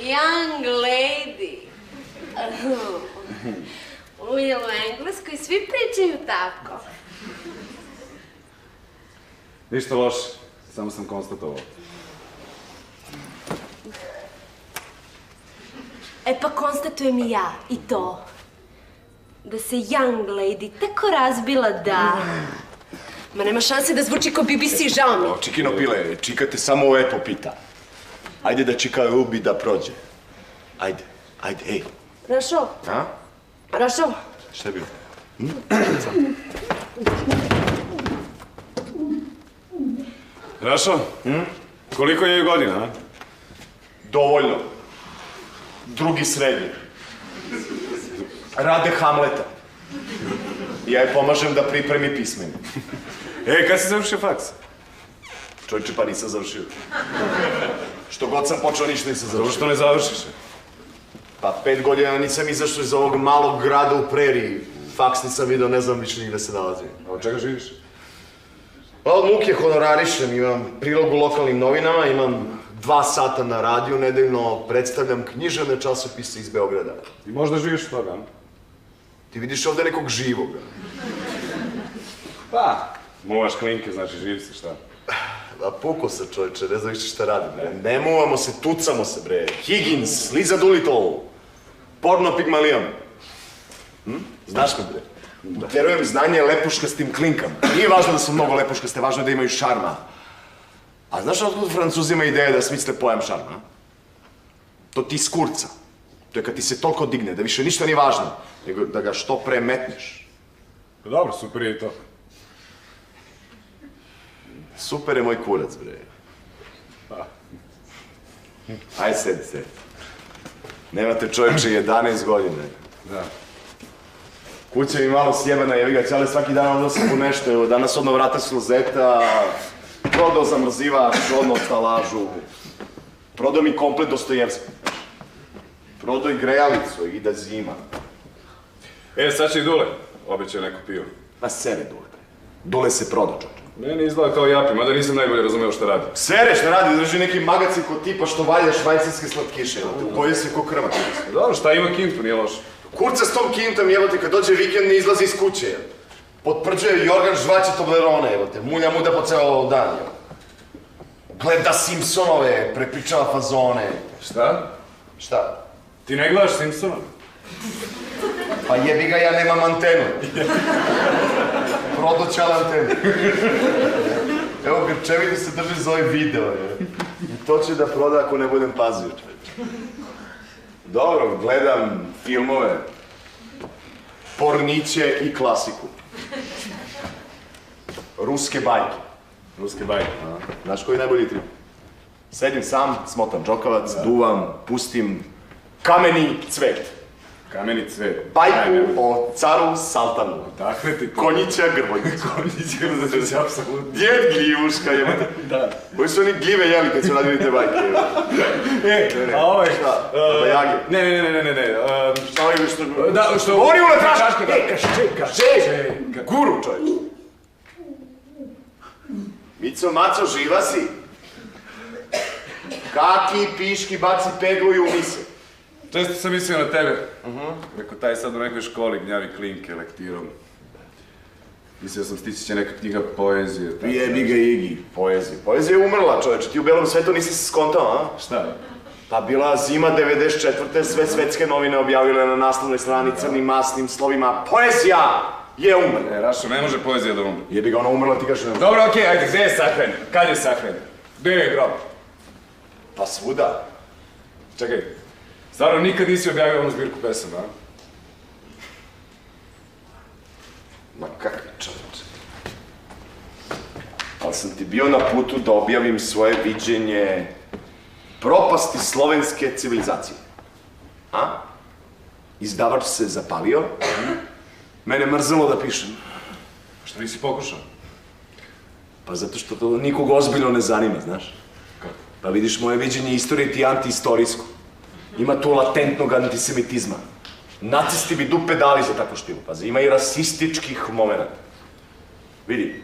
S4: Young lady. U Engleskoj svi pričaju tako.
S6: Ništa loše, samo sam konstatovao.
S4: E pa konstatujem i ja, i to. Da se young lady tako razbila da... Ma nema šanse da zvuči ko BBC, žao mi.
S2: Čikino pile, Čika te samo lepo pita. Ajde da Čika ubi da prođe. Ajde, ej.
S4: Rašo?
S2: A?
S4: Rašo?
S2: Šta je bilo?
S6: Rašo, koliko je godina, a?
S2: Dovoljno. Drugi srednji. Rade Hamleta. Ja je pomažem da pripremi pismeni.
S6: Kad si završio faks?
S2: Čovječe, pa nisam završio. Što god sam počeo, ništa nisam
S6: Dobro
S2: završio.
S6: što ne završiš.
S2: Pa 5 godina nisam izašao iz ovog malog grada u preriji. Faks nisam vidio, ne znam više nigde se nalazi.
S6: A od čega živiš?
S5: Pa od muke honorarišem, imam prilog u lokalnim novinama, imam
S2: 2 sata na radiju, nedeljno predstavljam književne časopise iz Beograda.
S6: I možda živiš od toga, a?
S2: Ti vidiš ovdje nekog živog.
S6: Pa, muvaš klinke, znači živ si, šta?
S2: A puko se, čovječe, ne znam više šta radim, bre. Ne muvamo se, tucamo se, bre. Higgins, Liza Doolittle, Porno Pigmalion. Znaš me, bre? Uterujem znanje lepuškastim klinkama. Nije važno da su mnogo lepuškaste, važno je da imaju šarma. A znaš otkud Francuzima ideja da smisle pojam šarma? To ti skurca. To je kad ti se toliko digne, da više ništa nije važno, nego da ga što pre metneš.
S6: Pa dobro, super je i to.
S5: Super je moj kurac, bre. Aj, sedi. Nemate čovječe 11 godina.
S6: Da.
S5: Kuća mi malo sjebana, jevi ga, ćale svaki dan odnosim po nešto, evo, danas odno vrata s klozeta, prodao zamrzivač, odno stalažu, prodao mi komplet Dostojevski. Prodao i grejalicu, i da zima.
S6: Sad će i Dule, obećao neko pivo.
S5: Ma sere Dule. Dule se prodao, čovječe.
S6: Meni izgleda kao Japi, mada nisam najbolje razumeo šta radi.
S5: Sereš ne radi, drži neki magacin kod tipa što valja švajcarske slatkiše, uboji se ko krma.
S6: Dobro, šta ima kintu, nije loše.
S5: Kurca s tom kintom, jebote, kad dođe vikend ne izlazi iz kuće, jel? Potprđuje Jorgan žvaće Toblerone, jebote, mulja muda po ceo dan, jel? Gleda Simpsonove, prepričava fazone.
S6: Šta?
S5: Šta?
S6: Ti ne gledaš Simpsona?
S5: Pa jebi ga, ja nemam antenu. Prodoćala antenu. Evo, Grčevito se drži za ovaj video, jel? I to će da proda ako ne budem pazio, čovječe. Dobro, gledam filmove, porniće i klasiku. Ruske bajke.
S6: Ruske bajke.
S5: Znaš koji je najbolji trip? Sedim sam, smotam džokavac, duvam, pustim kameni cvet.
S6: Kameni cvet.
S5: Bajku o caru Saltanu.
S6: Dakle ti...
S5: Konjića Grvojnicu.
S6: Konjića Grvojnicu, apsolutno.
S5: Djed Gljivuška, jebate. Da. Koji su oni gljive jeli kad su radili te bajke, jebate.
S6: A ovaj...
S5: Šta? Bajage?
S6: Ne.
S5: Šta ovaj što...
S6: Da, što...
S5: Govori unatraš!
S6: Čeka.
S5: Guru, čovječ. Mico, maco, živa si? Kaki piški baci peglu i umise.
S6: Često sam mislio na tebe. Rekao, taj sad u nekoj školi gnjavi klinke lektirom. Mislio sam stići će neka knjiga poezije.
S5: Jebi ga Igi, poezija. Poezija je umrla, čovječe, ti u belom svetu nisi se skontao, a?
S6: Šta?
S5: Pa bila zima 94. sve svetske novine objavile na naslovnoj strani crnim masnim slovima poezija je umrla.
S6: Rašo, ne može poezija da umre.
S5: Jebi ga, ona umrla, ti kažeš ne.
S6: Dobro, okej, ajde, gdje je sahranjen? Kad je sahranjen? Gdje je grob?
S5: Pa svuda.
S6: Čekaj, stvarno nikad nisi objavio onu zbirku pesama, a?
S5: Ma kakvi čovječe. Ali sam ti bio na putu da objavim svoje viđenje propasti slovenske civilizacije. A? Izdavač se zapalio. Mene mrzelo da pišem.
S6: Što nisi pokušao?
S5: Pa zato što to nikog ozbiljno ne zanima, znaš?
S6: Kako?
S5: Pa vidiš, moje viđenje istorije ti je antiistorijsko. Ima tu latentnog antisemitizma. Nacisti bi dupe dali za tako štilu, pazi, ima i rasističkih momenata. Vidi,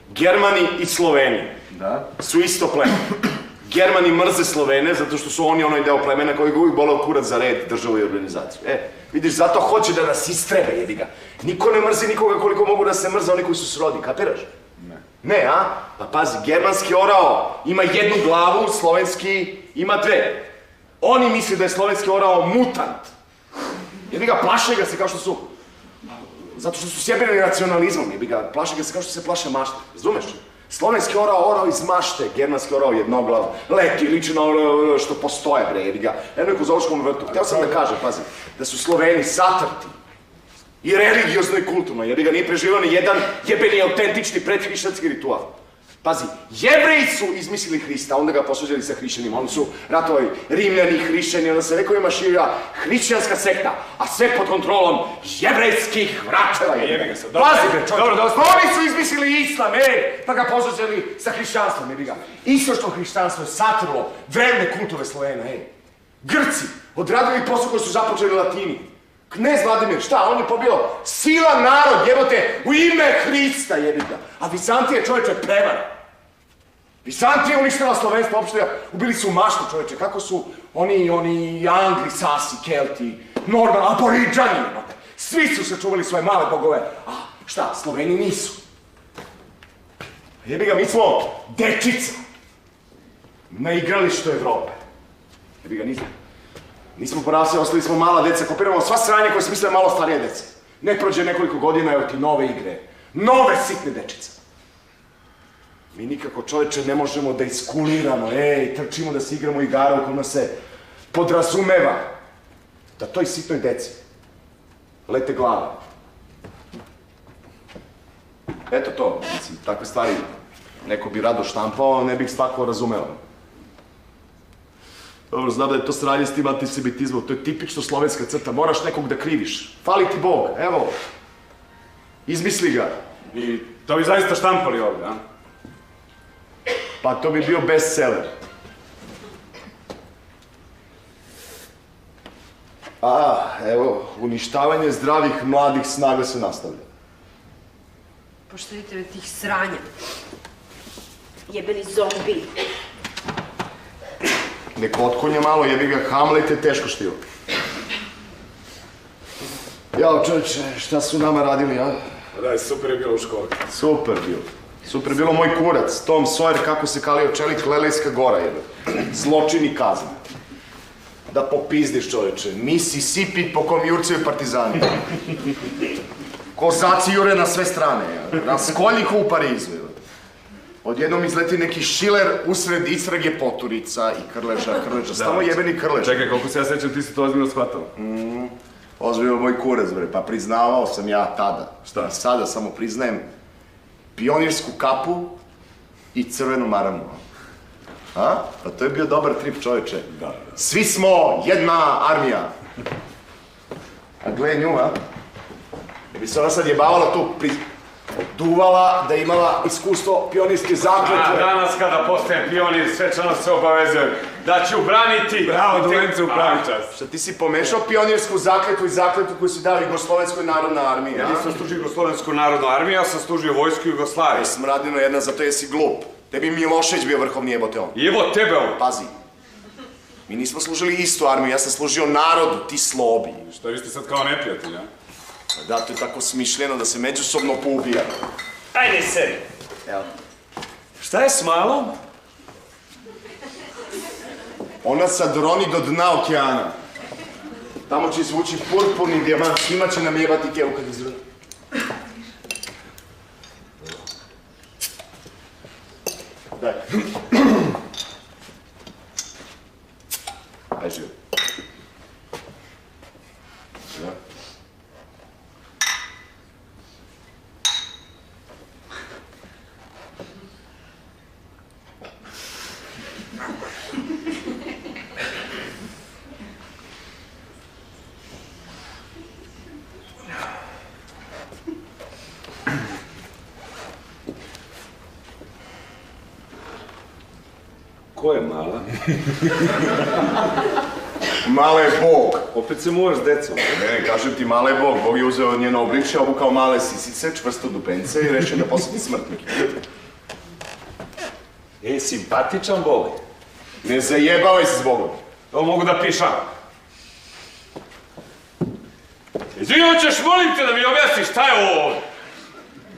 S5: Germani i Sloveni su isto pleme. Germani mrze Slovene zato što su oni onaj deo plemena koji ga uvijek boleo kurac za red, državu i organizaciju. Vidiš, zato hoće da nas istrebe, jebi ga. Niko ne mrzi nikoga koliko mogu da se mrze oni koji su srodi, kapiraš? Ne, a? Pa pazi, germanski orao ima jednu glavu, slovenski ima dve. Oni misle da je slovenski orao mutant. Jebi ga, plaše ga se kao što su... Zato što su sjebeni nacionalizmom, jebi ga, plaše ga se kao što se plaše mašte, razumeš? Slovenski orao iz mašte, germanski orao jednoglav, leti, liči na ono što postoje, bre, jebi ga. Eno je u zoološkom vrtu. Htio sam da kažem, pazi, da su Sloveni satrti. I religiozno i kulturno, jebi ga, nije preživio ni jedan jebeni autentični predhrišćanski ritual. Pazi, Jevreji su izmislili Hrista, onda ga posuđali sa hrišćanima, oni su ratovali Rimljani, hrišćani, onda se vekovima širila hrišćanska sekta, a sve pod kontrolom jevrejskih vraćeva. Pazi bre, čovječ, oni su izmislili islam, pa ga posuđali sa hrišćanstvom, jebi ga. Istočno hrišćanstvo je satrlo drevne kultove Slovena, Grci, odradili posao koji su započeli Latini. Knez Vladimir, šta, on je pobio silan narod, jebote, u ime Hrista, jebi ga. A Vizantija, čovječe, prevara. Vizantija uništila slovenstvo, uopšte, ubili su maštu, čovječe, kako su oni Angli, Sasi, Kelti, Norman, Aboriđani, jebote. Svi su sačuvali svoje male bogove, a šta, Sloveni nisu. Jebi ga, mi smo dečica na igralištu Evrope. Jebi ga, nismo porasli, ostali smo mala deca, kopiramo sva sranja koje se misle malo starije dece. Ne prođe nekoliko godina, evo ti nove igre, nove sitne dečice. Mi nikako, čovječe, ne možemo da iskuliramo, trčimo da se igramo igara u kojima se podrazumeva da toj sitnoj deci lete glave. Eto to, mislim, takve stvari Neko bi rado štampao, ne bih svako razumeo. Dobro, znam da je to sranje s tim antisemitizmom, to je tipično slovenska crta, moraš nekog da kriviš. Fali ti Bog, evo. Izmisli ga.
S6: I to bi zaista štampali ovdje, a?
S5: Pa to bi bio bestseller. Evo, uništavanje zdravih mladih snaga se nastavlja.
S4: Poštedite me tih sranja. Jebeni zombi.
S5: Neko otkonja malo, jebi ga, Hamlet je teško štilo. Jao, čovječe, šta su nama radili, a?
S6: Da, super je bilo u školi.
S5: Super bilo. Super bilo moj kurac, Tom Sawyer, kako se kalio čelik, Lelejska gora, jebe. Zločin i kazna. Da popizdiš, čovječe. Mississippi po kom jurcevi partizani. Kozaci jure na sve strane, ja. Raskoljiku u Parizu, jebe. Odjednom izleti neki Šiler, usred istrage poturica i krleža. Stamo jebeni krlež.
S6: Čekaj, koliko se ja sećam, ti si to ozbiljno shvatao.
S5: Ozbiljno moj kurac, bre, pa priznavao sam ja tada.
S6: Šta?
S5: Sada samo priznajem pionirsku kapu i crvenu maramu. A? Pa to je bio dobar trip, čovječe.
S6: Da.
S5: Svi smo jedna armija. A gle nju, a? Da bi se ona sad jebavala tu duvala da je imala iskustvo pionirske zakletve.
S6: Danas kada postajem pionir, svečano se obavezujem da ću braniti... Bravo, Dolence, u pravi čas.
S5: Šta ti si pomešao pionirsku zakletvu i zakletvu koju si dao Jugoslovenskoj narodnoj armiji, a?
S6: Ja nisam služio Jugoslovensku narodnu armiju, ja sam služio vojsku Jugoslavije.
S5: Smradino jedna, zato jesi glup. Tebi Milošević bio vrhovni jebote on.
S6: I evo tebe on.
S5: Pazi. Mi nismo služili istu armiju, ja sam služio narodu, ti slobi.
S6: Šta, vi ste sad kao neprijatelji, a?
S5: Da, to je tako smišljeno da se međusobno poubija.
S6: Ajde sebi.
S5: Evo.
S6: Šta je s malom?
S5: Ona sad roni do dna okeana. Tamo će izvući purpurni dijamant, svima će nam jebati kevu kad izvrne. Daj. Aj, živo. Ja.
S6: Ko je mala?
S5: Mala je Bog.
S6: Opet se moraš s decom.
S5: Ne, kažem ti, mala je Bog. Bog je uzeo njeno obličje, obukao male sisice, čvrsto dupence i rešio da posjeti smrtnike.
S6: Simpatičan Bog.
S5: Ne zajebavaj se s Bogom.
S6: To mogu da pišam. Izvino ćeš, molim te da mi objasniš šta je ovo ovdje.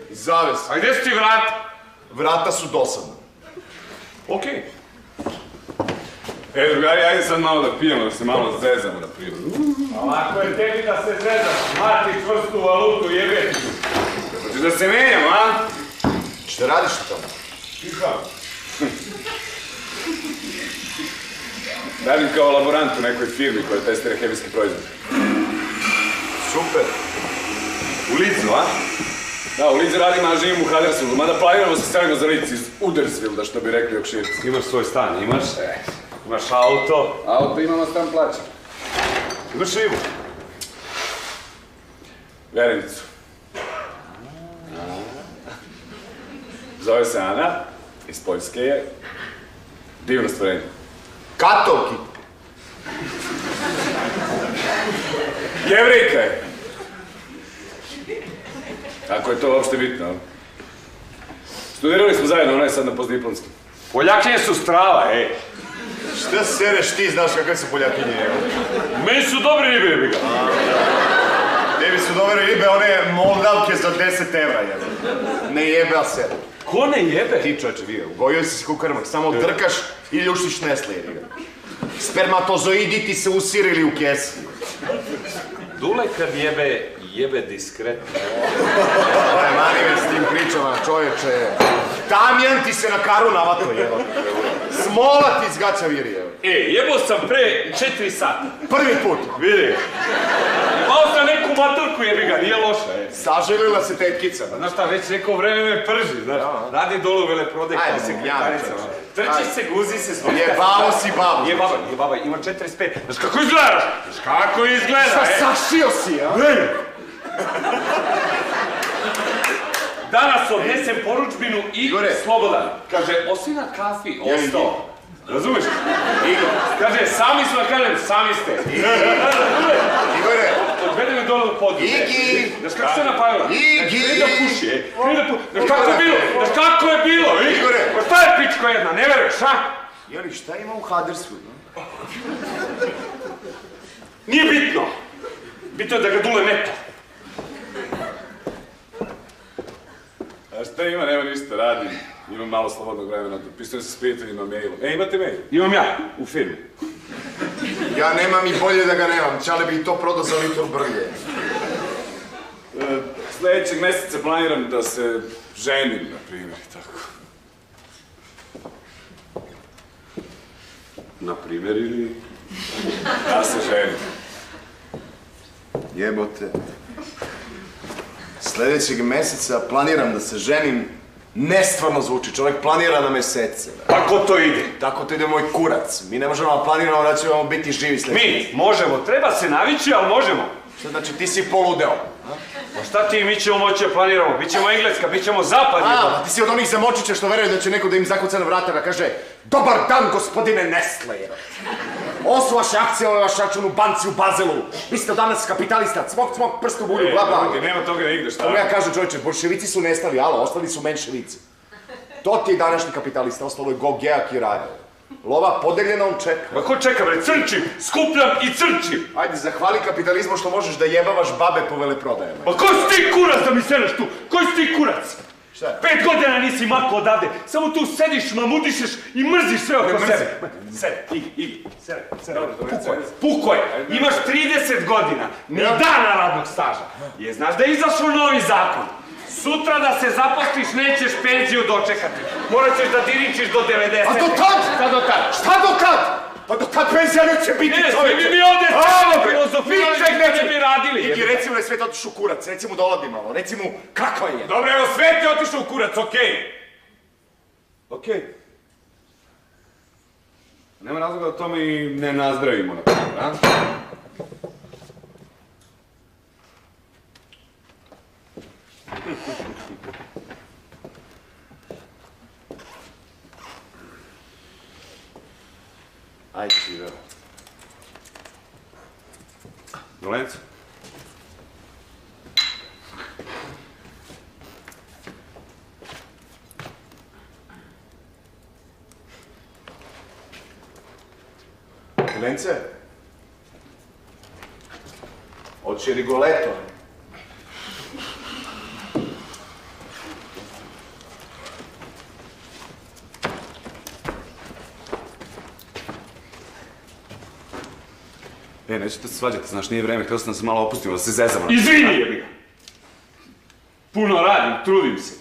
S5: Zaves.
S6: A gdje su ti vrata?
S5: Vrata su dosadna.
S6: Okej. Drugari, ajde sad malo da pijemo, da se malo zezamo na prirodu. Ako je tebi da se zezaš, mati čvrstu valutu, jebe ti. Hoćeš da se menjamo, a?
S5: Šta radiš u tome?
S6: Pišam. Radim kao laborant u nekoj firmi koja testira hemijski proizvod.
S5: Super.
S6: U Lidzu, a? Da, u Lidzu radim, a živim u Huddersfieldu, mada planiramo se stavimo za Lidz iz Udersfielda, što bi rekli Yorkshirci.
S7: Imaš svoj stan, imaš? Imaš auto?
S6: Auto imamo, stan plaćam.
S7: Imaš ribu?
S6: Verenicu. Zove se Ana, iz Poljske je. Divno stvorenje.
S5: Katovki.
S6: Jevrejka je. Ako je to uopšte bitno. Studirali smo zajedno, ona je sad na postdiplomskim.
S7: Poljakinje su strava, ej.
S5: Šta sereš ti, znaš kakve su Poljakinje, evo?
S7: Meni su dobre ribe, jebi ga.
S5: Tebi su dobre ribe, one Moldavke za 10 evra, evo. Ne jebe, a sebe.
S7: Ko ne jebe?
S5: Ti, čoveče, vidio, ugojio si se ko krmak, samo drkaš i ljuštiš Nestle, jebi ga. Spermatozoidi ti se usirili u kesi.
S7: Dule kad jebe, jebe diskretno.
S5: Aj, mani me s tim pričama, čovječe. Damjan ti se na karu navato, evo. Smola ti zgaća viri, evo.
S7: Jebo sam pre 4 sata.
S5: Prvi put.
S7: Vidi. Imao sam neku matorku jebi ga, nije loša, e.
S5: Saželila se tetkica.
S7: Znaš šta, već neko vreme me prži, znaš. Radi dolu veleprode kao
S5: Ajde,
S7: sekretarica.
S5: ajde.
S7: Trči se, guzi se, svoj.
S5: Jebao si babu.
S7: Je baba, ima 45. Znaš kako izgledaš? Znaš kako izgleda,
S5: Šta
S7: e?
S5: sašio si, a?
S7: Danas odnesem poručbinu i
S5: Igore.
S7: slobodan. Kaže, osi na kafi, ostao. Razumeš? Igor. Kaže, sami smo, kažem, sami ste.
S5: Igore.
S7: Odvede me dole u podiju.
S5: Igi.
S7: Znaš kako se napavila?
S5: Igi.
S7: Znaš da puši, e? Znaš kako je bilo? Znaš kako je bilo, e?
S5: Igore.
S7: Pa šta je pičko jedna, ne veruješ, a?
S5: Jeli, šta ima u Huddersfieldu?
S7: Nije bitno. Bitno je da ga Dule neto.
S6: A šta ima, nema ništa, radim. Imam malo slobodnog vremena, dopisujem se s prijateljima mailu. Imate mail?
S7: Imam ja, u firmi.
S5: Ja nemam i bolje da ga nemam. Čale bi i to prodao za litru brlje.
S6: Sljedećeg mjeseca planiram da se ženim, na primjer, tako.
S7: Na primjer ili...
S6: Da se ženim.
S5: Jebote. Sljedećeg mjeseca planiram da se ženim. Nestvarno zvuči, čovjek planira na mesece.
S7: Kako to ide?
S5: Tako to ide moj kurac. Mi ne možemo da planiramo da ćemo biti živi sljedeći.
S7: Mi možemo, treba se navići, ali možemo.
S5: Šta znači ti si poludeo?
S7: Pa šta ti, mi ćemo moći da planiramo? Bićemo Engleska, bićemo Zapad.
S5: A, ti si od onih zamočića što veruju da će neko da im zakuca na vrata da kaže dobar dan, gospodine Nestle. Ovo su vaše akcije, ovo je vaš račun u banci u Bazelu. Vi ste danas kapitalista, cmok, prst u bulju, bla, bla.
S6: Nema toga nigde, šta?
S5: Ono ja kažem, čovječe, bolševici su nestali, alo, ostali su menševici. To ti je današnji kapitalista, ostalo je Gogejak i Raja. Lova podeljena, on čeka.
S7: Pa ko čeka, bre? Crnčim, skupljam i crnčim.
S5: Ajde, zahvali kapitalizmu što možeš da jebavaš babe po veleprodajama.
S7: Pa ko si ti kurac da mi sereš tu? Koji si ti kurac?
S5: Šta je?
S7: 5 godina nisi mako odavde, samo tu sediš, mamudišeš i mrziš sve oko sebe. Sedi, sedi, pukoj, imaš 30 godina, ni dana radnog staža. Je, znaš da je izašao novi zakon? Sutra da se zaposliš, nećeš penziju dočekati. Morat ćeš da diričiš do 90.
S5: A do tad?
S7: Šta do tad?
S5: Šta do kad? Pa do kad penzija neće biti,
S7: Ne,
S5: čovječe?
S7: svi mi ovdje filozofiju što ne bi radili.
S5: Iki, recimo da je svet otišao u kurac, recimo da odi malo, recimo kako je.
S6: Dobro, evo, svet je otišao u kurac, okej. Okej. Nema razloga da tome i ne nazdravimo, na primjer, a?
S5: Aj ti, da.
S6: Dolenco?
S5: Lence? Oće Rigoletto.
S6: Nećete se svađati, znaš, nije vreme, htio sam da se malo opustimo, da se zezamo.
S7: Izvini, jebi ga. Puno radim, trudim se.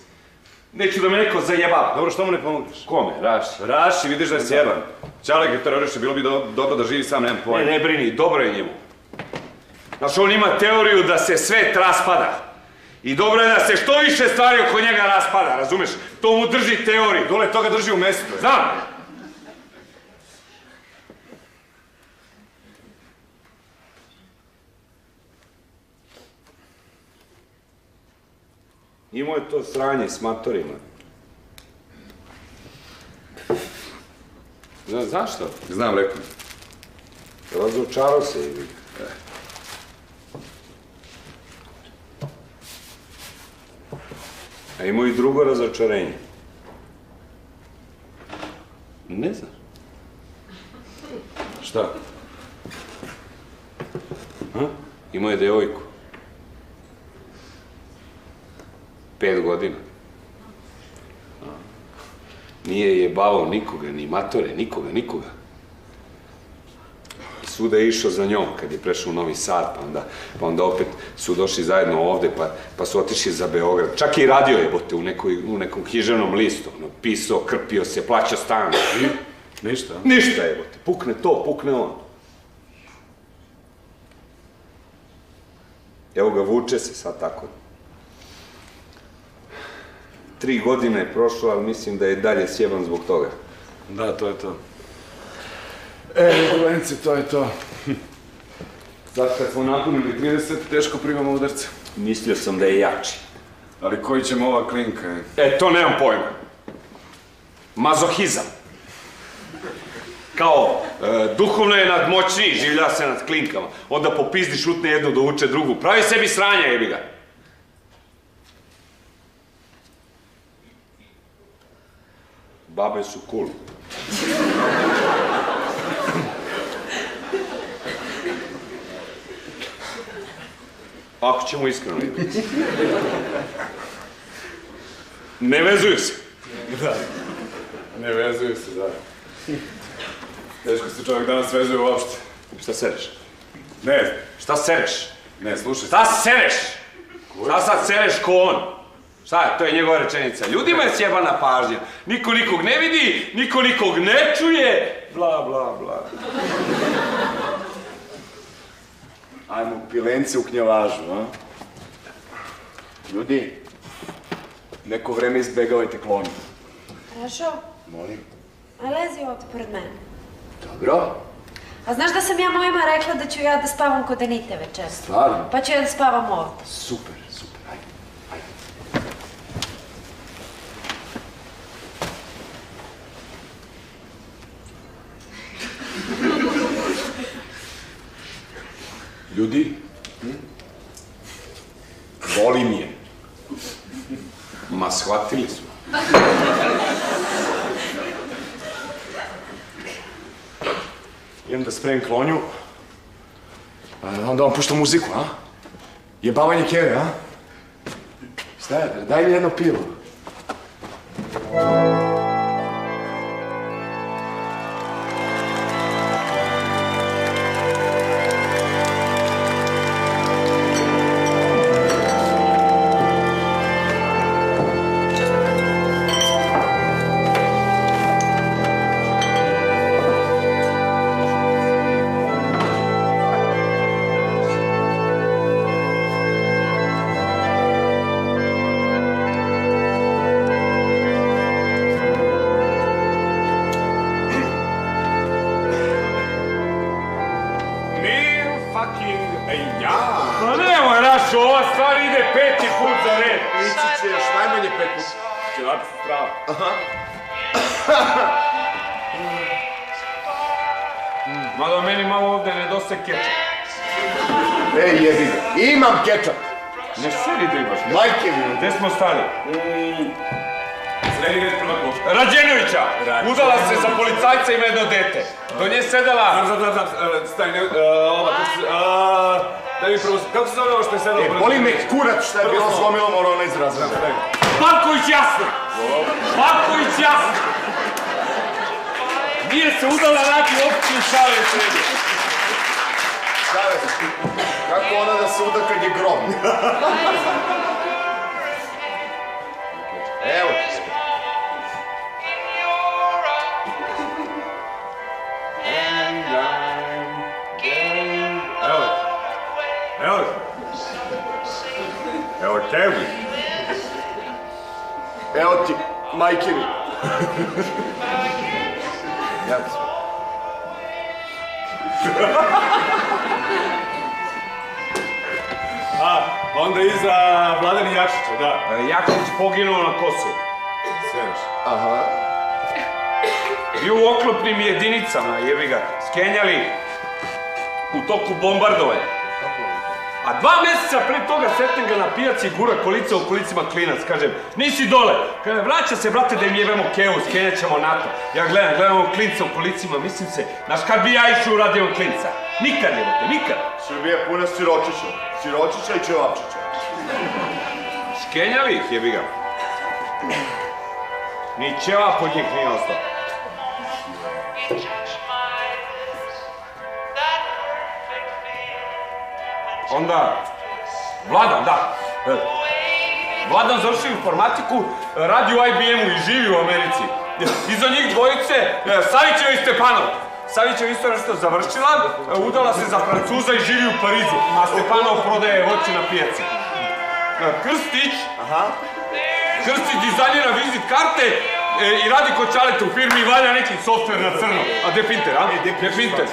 S7: Neću da me neko zajebava.
S6: Dobro, što mu ne pomogneš?
S7: Kome, Raši?
S6: Raši, vidiš da je sjeban. Čale ga teroriše, bilo bi dobro da živi sam, nemam pojma.
S7: Ne brini, dobro je njemu. Znaš, on ima teoriju da se svet raspada. I dobro je da se što više stvari oko njega raspada, razumeš? To mu drži teoriju.
S6: Dole toga drži u mestu.
S7: Znam. Imao je to sranje s matorima. Znaš što?
S6: Znam, rekao.
S7: Razočarao se ili... A imao i drugo razočarenje. Ne znaš. Šta? Imao je devojku. 5 godina. Nije jebavao nikoga, ni matore, nikoga. I svuda je išao za njom kad je prešao u Novi Sad, pa onda opet su došli zajedno ovde, pa su otišli za Beograd. Čak i radio jebote u nekom književnom listu. Pisao, krpio se, plaćao stan.
S6: Ništa?
S7: Ništa jebote. Pukne to, pukne on.
S6: Evo ga, vuče se sad tako. 3 godine je prošlo, ali mislim da je dalje sjeban zbog toga.
S7: Da, to je to. Lence, to je to. Sad kad smo napunili 30, teško primamo udarce.
S6: Mislio sam da je jači.
S7: Ali koji ćemo ova klinka?
S6: To nemam pojma. Mazohizam. Kao, duhovno je nadmoćniji, življa se nad klinkama. Onda popizdi šutne jednu da uče drugu. Pravi sebi sranja, jebi ga. Babe su cool. Ako ćemo iskreno vidjeti. Ne vezuju se.
S7: Da. Ne vezuju se, da. Teško se čovjek danas vezuje uopšte.
S6: Šta sereš?
S7: Ne,
S6: Šta sereš?
S7: ne, slušaj.
S6: Šta sereš? Šta sad sereš ko on? Šta, to je njegova rečenica. Ljudima je sjebana pažnja. Niko nikog ne vidi, niko nikog ne čuje. Bla, bla, bla.
S2: Ajmo pilence u knjavažu, a? Ljudi, neko vreme izbegavajte kloni.
S4: Rašo,
S2: Molim.
S4: a lezi ovdje pored mene.
S2: Dobro.
S4: A znaš da sam ja mojima rekla da ću ja da spavam kod Anite večer?
S2: Stvarno?
S4: Pa ću ja da spavam ovdje.
S2: Super, super, ajde.
S7: Ljudi, boli mi je.
S6: Ma, shvatili su.
S2: Idem da spremim klonju. Onda vam puštam muziku, a? Jebavanje keve, a? Šta je, daj mi jedno pivo.
S6: Ma nemoj, Rašo, ova stvar ide 5. put za red.
S5: Ići ćeš najmanje 5 puta.
S6: Ćevapi su prava. Mada meni malo ovdje nedostaje kečap.
S5: Ej, jebi ga. Imam kečap.
S6: Ne sedi da imaš.
S5: Majke mi.
S6: Gde smo stali?
S7: Sledi red prva košta.
S6: Rađenovića! Udala se za policajca, ima jedno dete. Do nje sedela...
S7: Staj, ova, daj mi prvo, kako se zove ovo što je sedelo?
S5: Boli me kurac šta je bilo s gomilom orona iz razreda.
S6: Marković Jasna! Marković Jasna! Nije se udala radi općinu šale sredi.
S5: Šave, kako ona da se uda kad je grob? Evo ti.
S6: Evo tebi.
S5: Evo ti, majke mi.
S7: Onda iza Vladani Jakšića, da.
S6: Jaković poginuo na Kosovu.
S7: Sveš.
S5: Aha.
S6: Bio u oklopnim jedinicama, jebi ga, skenjali u toku bombardovanja. A 2 mjeseca pre toga sretnem ga na pijaci i gura kolica u kolicima klinac. Kažem, nisi dole. Kažem, vraća se, brate, da im jebemo kevu, skenjat ćemo NATO. Ja gledam klinca u kolicima, mislim se, znaš kad bi ja išao u radio klinca? Nikad, jebate, nikad.
S5: Srbija je puna siročića. Siročića i ćevapčića.
S6: Skenjali ih, jebi ga. Ni ćevap od njih nije ostao. Onda, Vladan, da. Vladan završio informatiku, radi u IBM-u i živi u Americi. Iza njih dvojice, Savićeva i Stepanov.
S7: Savića isto nešto završila, udala se za Francuza i živi u Parizu, a Stepanov prodaje voće na pijaci. Krstić dizajnira vizit karte i radi kod Čaleta u firmi i valja neki softver na crno. A gde Pinter, a? Gde Pinter?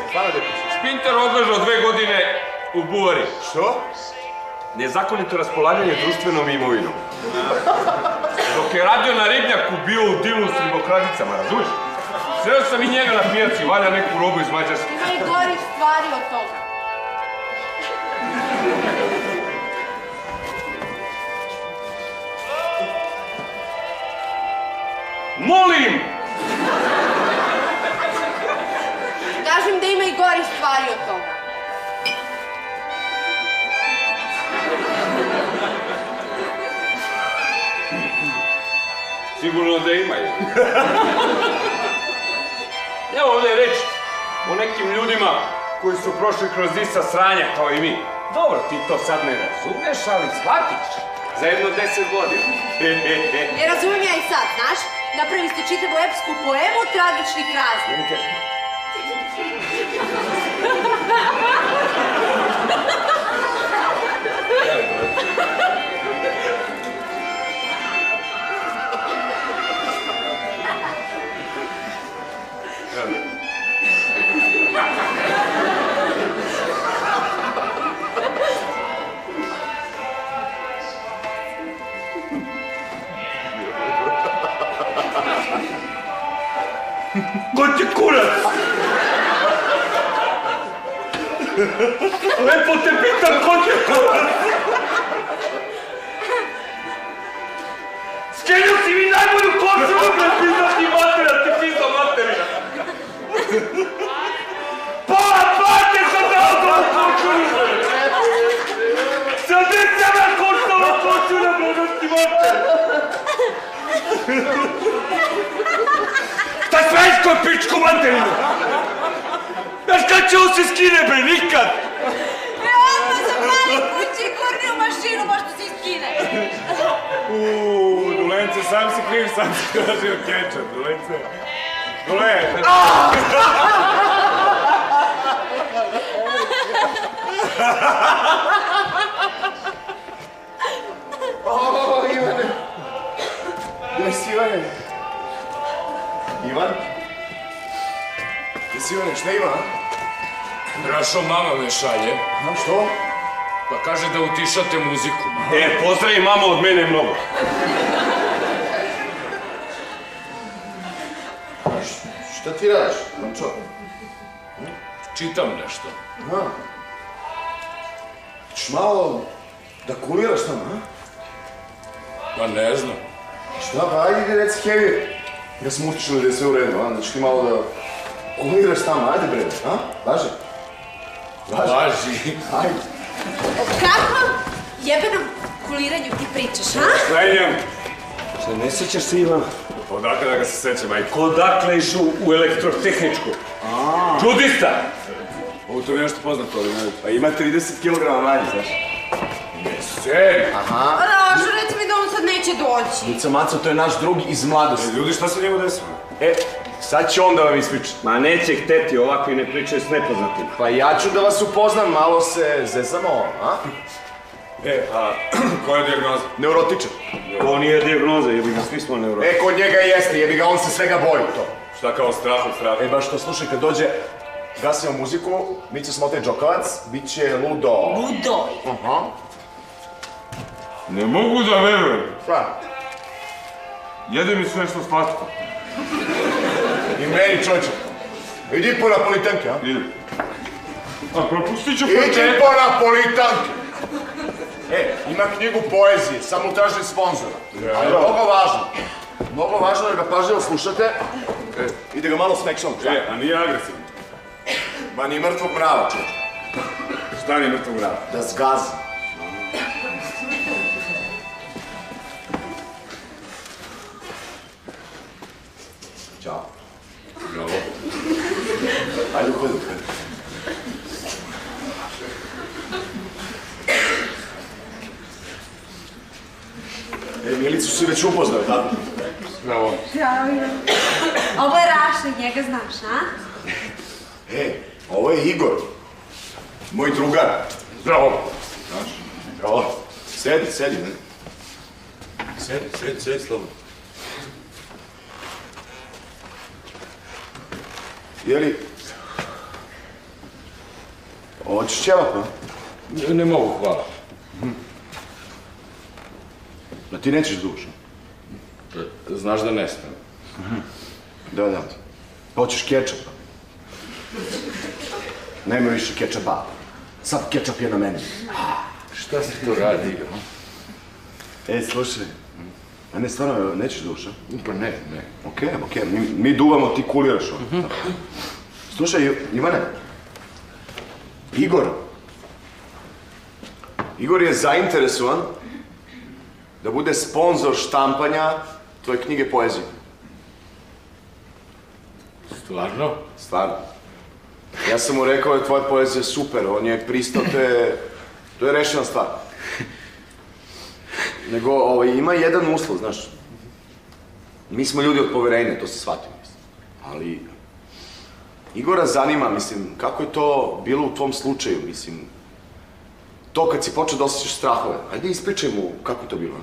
S7: Pinter odležao 2 godine u buvari.
S5: Što?
S7: Nezakonito raspolaganje društvenom imovinom. Dok je radio na ribnjaku, bio u dilu s ribokradicama, razumiješ? Sreo sam i njega na pijaci, valja neku robu iz Mađarske.
S8: Ima i gorih stvari od toga.
S7: Molim!
S8: Kažem da ima i gorih stvari od toga.
S7: Sigurno da imaju. Evo ovdje je reč o nekim ljudima koji su prošli kroz ista sranja kao i mi. Dobro, ti to sad ne razumeš, ali shvatiš. Za jedno 10 godina.
S8: Ne razumijem ja i sad, znaš? Napravili ste čitavu epsku poemu tragičnih razlika.
S7: Ko ti kurac? Lepo te pitam, ko ti kurac? Skenio si mi najbolju kosu, bre, pizda ti materija, ti pizda materija. Pola plate sam dao do kočuna, bre. 70 koštala kočuna, bre, da ti materija. Šta smeješ kod pičku materinu? Znaš kad će ovo se skine, bre, nikad?
S8: Odmah zapali kući i kurni u mašinu, možda se iskine.
S6: Dulence, sam si kriv, sam si tražio kečap, Dulence. Dulence.
S5: Ivane. Gdje si, Ivane? Ivan? Gdje si, Ivane, šta ima?
S3: Rašo, mama me šalje.
S5: A što?
S3: Pa kaže da utišate muziku.
S7: Pozdravi mama od mene mnogo.
S5: Šta ti radiš, Momčo?
S3: Čitam nešto.
S5: Aha. Ćeš malo da kuliraš tamo, a?
S3: Pa ne znam.
S5: Šta, pa ajde reci Heavy. Da smo utišali da je sve u redu, a? Da ćeš ti malo da kuliraš tamo, ajde bre, a? Važi?
S3: Važi.
S5: Ajde.
S8: O kakvom jebenom kuliranju ti pričaš, a?
S7: Slenjam. Šta, ne sećaš se Ivana? Odakle da ga se sećam, aj? Kodakle išu u elektrotehničku? Čudista!
S6: Ovo to mi je nešto poznato, ali ne.
S7: Pa ima 30 kg manje, znaš?
S5: Aha.
S8: Rašo, reci mi da on sad neće doći.
S5: Mico Maco, to je naš drug iz mladosti.
S6: Ljudi, šta se njemu desilo?
S7: Sad će on da vam ispriča. Ma neće hteti, ovakvi ne pričaju s nepoznatim.
S5: Pa ja ću da vas upoznam, malo se zezamo, a?
S6: A koja je dijagnoza?
S5: Neurotičan.
S7: To nije dijagnoza, jebi ga, svi smo neurotični.
S5: Kod njega jeste, jebi ga, on se svega boji, to.
S6: Šta kao strah od straha?
S5: Baš to, slušaj, kad dođe, gasimo muziku, Mico Smotaj Džokavac, bit će ludo.
S8: Ludo.
S5: Aha.
S6: Ne mogu da verujem.
S5: Šta?
S6: Jede mi sve nešto slatko.
S5: I meni, čovječe. Idi po napolitanke, a?
S6: Idem. A propustit ću
S5: Idi
S6: početak.
S5: po napolitanke! Ima knjigu poezije, samo traži sponzora. Ali mnogo važno. Mnogo važno da ga pažljivo slušate i da ga malo smekšam.
S6: A nije agresivno.
S5: Ma ni mrtvog mrava, čovječe.
S6: Šta nije mrtvog mrava?
S5: Da zgazi. Ćao.
S6: Bravo.
S5: Ajde, uходи, uходи. Milicu si već upoznao, tako?
S6: Bravo.
S8: Ovo je Raša, njega znaš, a?
S2: Ovo je Igor. Moj drugar.
S3: Zdravo.
S2: Zdravo. Sedi, ne? Sedi, slobodno. Jeli... Hoćeš ćevap, a?
S3: Ne mogu, hvala.
S2: No ti nećeš dušu.
S3: Znaš da ne smem.
S2: Da. Hoćeš kečap? Nema više kečapa. Sad kečap je na meni.
S3: Šta si to radi?
S2: Slušaj. A ne, stvarno, nećeš duša?
S3: Pa ne.
S2: Okej, mi duvamo, ti kuliraš ovo. Slušaj, Ivane. Igor je zainteresovan da bude sponzor štampanja tvoje knjige poezije.
S3: Stvarno?
S2: Stvarno. Ja sam mu rekao da je tvoja poezija super, on je pristao, to je rešena stvar. Nego, ima jedan uslov, znaš. Mi smo ljudi od poverenja, to se shvatimo, mislim. Ali, Igora zanima, mislim, kako je to bilo u tvom slučaju, mislim. To kad si počeo da osjećaš strahove, ajde ispričaj mu kako je to bilo.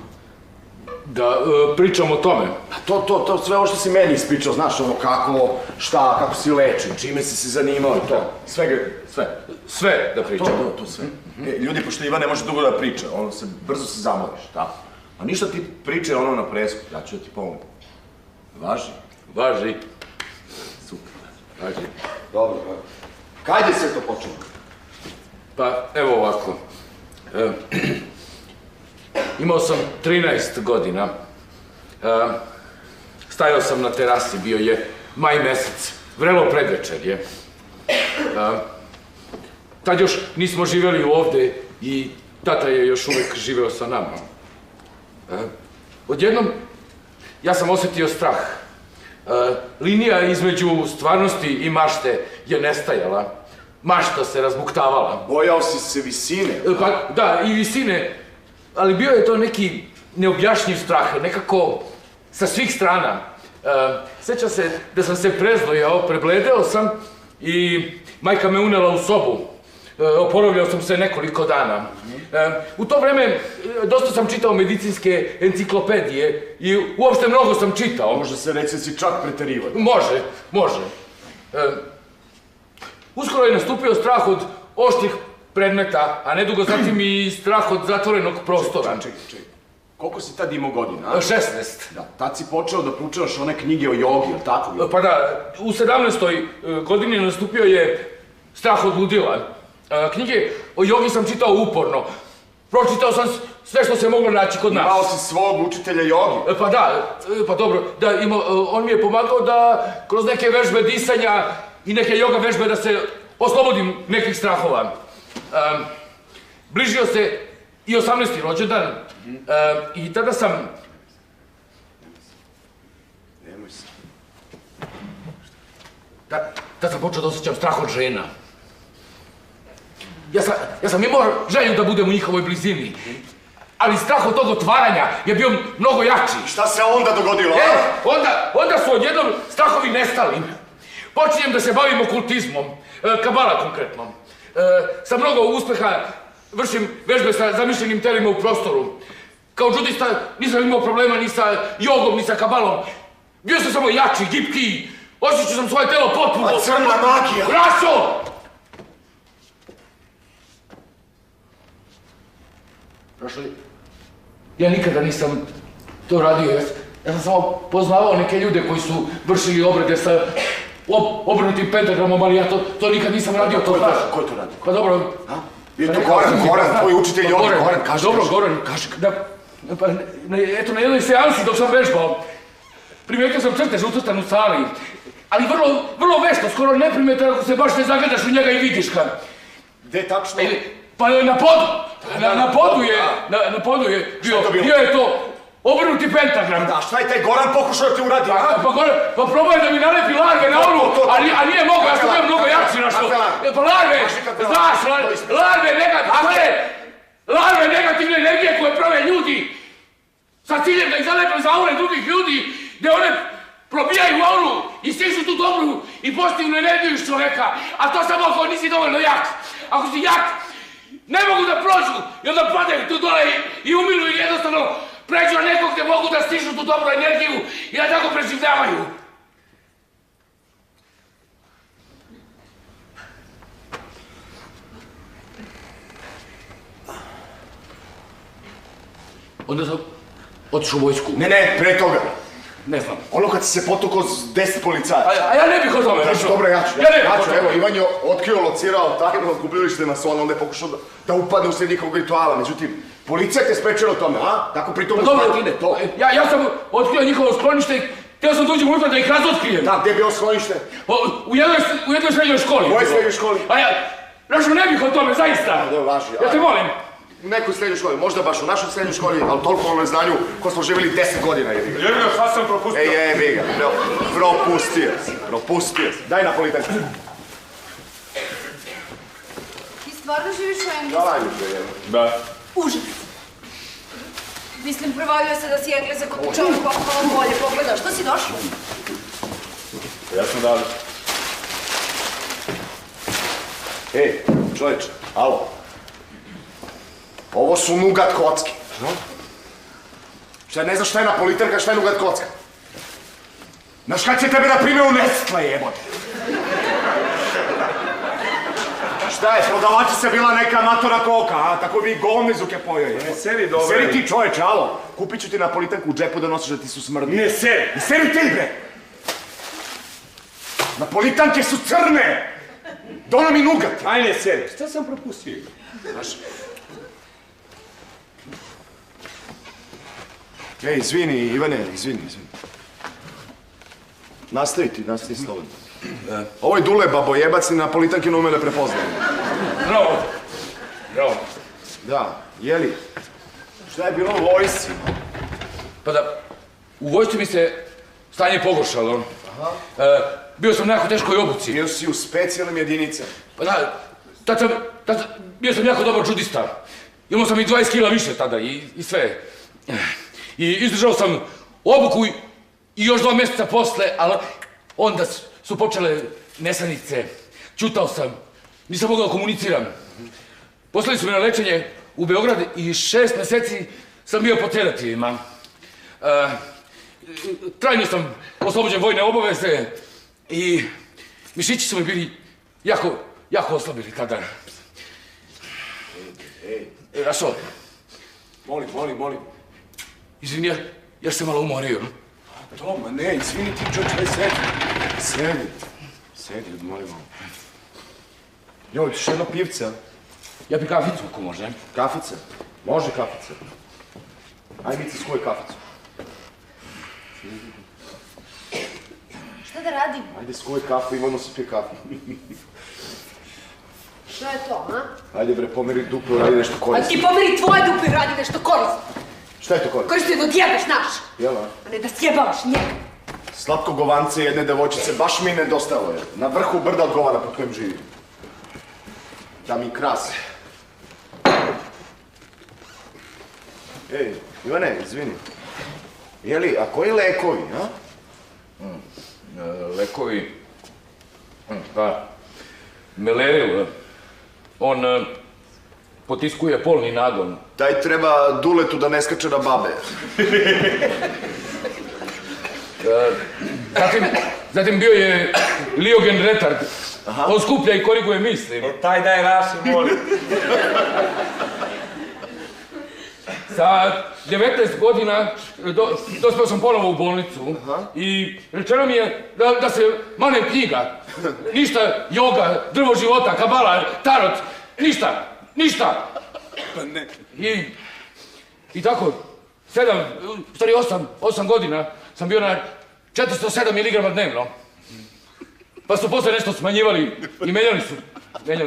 S3: Da pričam o tome.
S2: To sve ovo što si meni ispričao, znaš, ono kako, šta, kako si lečen, čime si se zanimao i to.
S3: Sve da pričam.
S2: To sve. Ljudi, pošto Ivan ne može dugo da priča, brzo se zamoriš, tako. A ništa ti pričaj ono na presku, ja ću da ti pomogu.
S3: Važi.
S2: Super, važi. Dobro. Kad je sve to počelo?
S3: Pa, evo ovako. Imao sam 13 godina. Stajao sam na terasi, bio je maj mesec. Vrelo predvečerje. Tad još nismo živjeli ovde i tata je još uvek živeo sa nama. Odjednom, ja sam osjetio strah. Linija između stvarnosti i mašte je nestajala. Mašta se razbuktavala.
S2: Bojao si se visine?
S3: Pa da, i visine, ali bio je to neki neobjašnjiv strah, nekako sa svih strana. Sjećam se da sam se prezdojao, prebledeo sam i majka me unela u sobu. Oporavljao sam se nekoliko dana. U to vreme dosta sam čitao medicinske enciklopedije i uopšte mnogo sam čitao.
S2: Može se reći da si čak preterivao.
S3: Može. Uskoro je nastupio strah od oštrih predmeta, a nedugo zatim i strah od zatvorenog prostora.
S2: Čekaj. Koliko si tad imao godina?
S3: 16.
S2: Da, tad si počeo da proučavaš one knjige o jogi, ili tako?
S3: Pa da, u 17. godini nastupio je strah od ludila. Knjige o jogi sam čitao uporno. Pročitao sam sve što se moglo naći kod nas.
S2: Imao si svog učitelja jogi?
S3: Pa da, pa dobro, on mi je pomagao da kroz neke vežbe disanja i neke joga vežbe da se oslobodim nekih strahova. Bližio se i 18. rođendan i tada sam...
S2: Nemoj se.
S3: Tad sam počeo da osjećam strah od žena. Ja sam imao želju da budem u njihovoj blizini, ali strah od tog otvaranja je bio mnogo jači.
S2: Šta se onda dogodilo?
S3: Onda su odjednom strahovi nestali. Počinjem da se bavim okultizmom, kabala konkretno. Sa mnogo uspeha vršim vežbe sa zamišljenim telima u prostoru. Kao džudista nisam imao problema ni sa jogom, ni sa kabalom. Bio sam samo jači, gipki. Osjećao sam svoje telo potpuno.
S2: A crna magija!
S3: Raso! Ja nikada nisam to radio. Ja sam samo poznavao neke ljude koji su vršili obrede sa obrnutim pentagramom, ali ja to nikad nisam radio, to znaš.
S2: Ko je to radio?
S3: Pa dobro...
S2: Je to Goran, tvoj učitelj jogi, Goran, kaži.
S3: Dobro, Goran, pa eto na jednoj seansi dok sam vežbao, primetio sam crtež ucrtan u sali, ali vrlo vešto, skoro neprimetan ako se baš ne zagledaš u njega i vidiš ga.
S2: Gde tačno?
S3: Pa na podu. Na podu je bio je to obrnuti pentagram.
S2: Da, šta je taj Goran pokušao da ti uradi?
S3: Pa probao je da mi nalepi larve na onu, a nije mogao, ja sam bio mnogo jači našao. Pa larve, znaš, larve negativne energije koje prave ljudi sa ciljem da ih zalepe za aure drugih ljudi, gde one probijaju auru i stižu tu dobru i pozitivnu energiju iz čoveka, a to samo ako nisi dovoljno jak. Ako si jak, ne mogu da prođu i onda padaju tu dole i umiru ili jednostavno pređu na nekog gde mogu da stižu tu dobru energiju i da tako preživljavaju. Onda sam otišao u vojsku.
S5: Ne, pre toga.
S3: Ne znam.
S5: Ono kad si se potukao s 10 policaja.
S3: A ja ne bih o tome.
S5: Dobro, ja ću.
S3: Ja
S5: Evo, Ivan je otkrio, locirao tajno gubilište masona, onda je pokušao da upadne u sred njihovog rituala. Međutim, policija te sprečila o tome, a? Tako pritom uspatine, to.
S3: Ja sam otkrio njihovo sklonište i htio sam dođem unutra da ih razotkrijem.
S5: Da, gdje je bilo sklonište?
S3: U jednoj srednjoj školi.
S5: U kojoj srednjoj školi?
S3: A ja, Rašo, ne bih o tome, zaista.
S5: Da, važi.
S3: Ja te molim.
S5: U nekoj srednjoj školi, možda baš u našoj srednjoj školi, ali toliko o neznanju ko smo živjeli 10 godina, jebi ga.
S6: Jebi ga, šta sam propustio?
S5: Jebi ga, propustio si. Daj na politanku.
S8: Ti stvarno živiš u Englesku?
S6: Da.
S8: Užas. Mislim, provalio se da si Englesa kod čovjek malo bolje pogledao. Što si došao?
S6: Ja sam dali.
S5: Ej, čovječe, alo. Ovo su nugat kocki. Šta ne znaš šta je napolitanka, šta je nugat kocka? Znaš kad će tebe da prime u Nestle, jebote? Šta je, prodavačica bila neka amatora koka, a? Tako bi i gomezuke pojao, je.
S7: Ne seri dobro.
S5: Seri ti, čoveče, alo. Kupit ću ti napolitanku u džepu da nosiš da ti su smrdni.
S7: Ne seri.
S5: I seri ti, bre! Napolitanke su crne! Dono mi nugat!
S7: Aj ne seri. Šta sam propustio?
S5: Znaš? Ej, izvini, Ivane, izvini. Nastavi slobodno. Ovo je Dule babojebac i napolitanke ne ume da prepoznaje.
S3: Bravo.
S5: Da, jeli? Šta je bilo u vojsci?
S3: Pa da, u vojsci mi se stanje pogoršalo. Bio sam u nekako teškoj obuci.
S5: Bio si u specijalnim jedinicama.
S3: Pa da, tad bio sam jako dobar džudista. Imao sam i 20 kila više tada i sve. I izdržao sam obuku i još 2 mjeseca posle, ali onda su počele nesanice. Ćutao sam, nisam mogao komuniciram. Poslali su me na lečenje u Beograd i 6 mjeseci sam bio po sedativima. Trajno sam oslobođen vojne obaveze i mišići su mi bili jako oslabili tada. Rašo.
S5: Molim.
S3: Izvini, ja sam malo umorio.
S5: Toma, ne, izvini ti, čoče, sedi, molim malo. Joj, još jedno pivce, a?
S3: Ja bi kaficu, ako može.
S5: Kafice? Može kafice. Aj, Mici, skuvaj kaficu.
S8: Šta da radim?
S5: Ajde, skuvaj kafu, Ivano se pije kafu.
S8: Šta je to, a?
S5: Ajde, bre, pomeri dupe, radi nešto
S8: A
S5: korisno.
S8: ti pomeri tvoje dupe i radi nešto korisno.
S5: Šta je to korisno?
S8: Korisno je da odjebeš naš.
S5: Jel, a?
S8: A ne da sjebavaš njega.
S5: Slatko govance jedne devojčice, baš mi nedostalo je. Na vrhu brda od govana pod kojem živim. Da mi krasi. Ej, Ivane, izvini. Jeli, a koji lekovi, a?
S3: Lekovi... Pa... Meleril, on potiskuje polni nagon.
S5: Taj treba Duletu da ne skače na babe.
S3: Zatim bio je Liogen retard. On skuplja i koriguje misli.
S7: Taj daj Raši, molim.
S3: Sa 19 godina dospeo sam ponovo u bolnicu i rečeno mi je da se manem knjiga. Ništa joga, drvo života, kabala, tarot, ništa.
S7: Pa ne.
S3: I tako, 8 godina sam bio na 407 mg dnevno. Pa su posle nešto smanjivali i menjali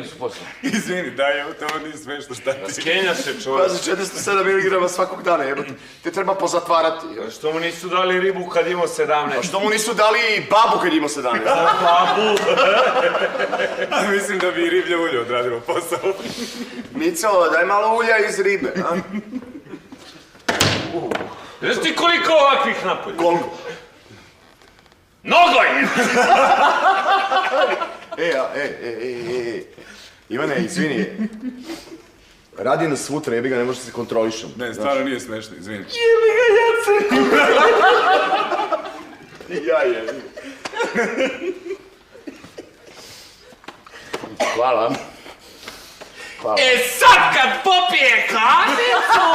S3: su posle.
S6: Izvini, daj, to nije smešno, šta ti?
S7: Skenja se čovjek.
S5: Pazi, 407 mg svakog dana, jebote. Te treba pozatvarati.
S7: Što mu nisu dali ribu kad imao 17?
S5: A što mu nisu dali babu kad imao 17?
S7: Babu.
S6: A mislim da bi i riblje ulje odradilo posao.
S5: Mico, daj malo ulja iz ribe, a?
S7: Znaš ti koliko ovakvih napolja?
S5: Koliko?
S7: Nogoj!
S5: Ivane, izvini. Radi nas sutra, jebi ga, ne može se kontrolišem.
S6: Ne, stvarno nije smešno, izvini.
S7: Jeli ga, Jace!
S5: Ja jebi.
S3: Hvala.
S7: E sad kad popije kaficu!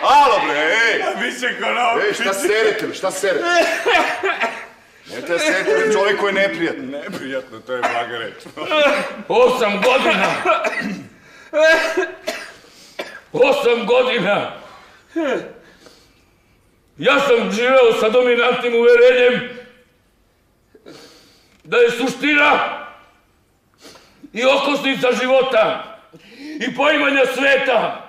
S5: Alo bre, ej!
S6: Biće ko na
S5: Ej, šta serete, šta serete? Nemojte da serete čovjek koji je neprijatno.
S6: Neprijatno, to je blaga reč.
S3: 8 godina. 8 godina. Ja sam živeo sa dominantnim uverenjem da je suština i okosnica života i poimanja sveta,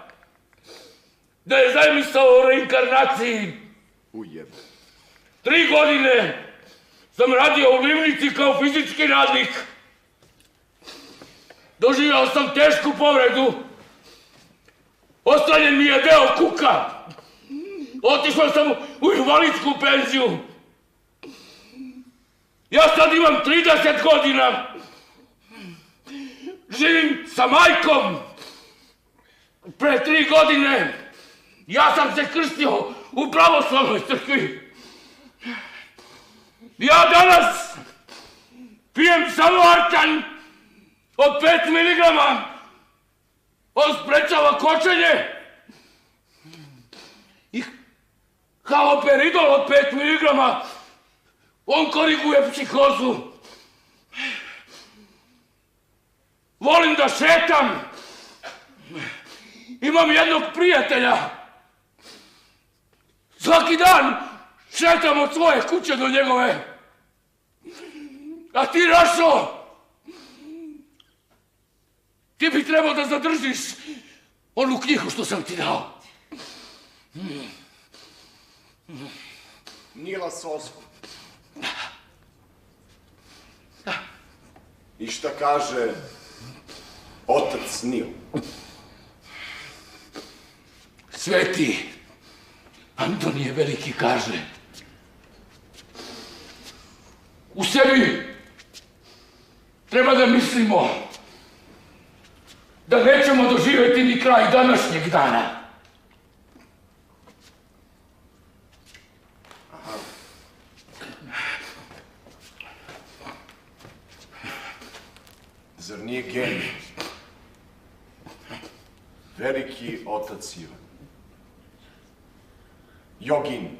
S3: da je zamisao o reinkarnaciji.
S5: Ujebe.
S3: 3 godine sam radio u Livnici kao fizički radnik. Doživao sam tešku povredu. Ostranjen mi je deo kuka. Otišao sam u invalidsku penziju. Ja sad imam 30 godina. Živim sa majkom. Pre 3 godine ja sam se krstio u pravoslavnoj crkvi. Ja danas pijem samo artan od 5 miligrama. On sprečava kočenje. I haloperidol od 5 miligrama. On koriguje psihozu. Volim da šetam. Imam jednog prijatelja. Svaki dan šetam od svoje kuće do njegove. A ti, Rašo, ti bi trebao da zadržiš onu knjigu što sam ti dao.
S5: Nila Sosku. I šta kaže otac Nil?
S3: Sveti Antonije Veliki kaže: u sebi treba da mislimo da nećemo doživjeti ni kraj današnjeg dana.
S5: Zar nije genij? Veliki otac Ivan. Jogin.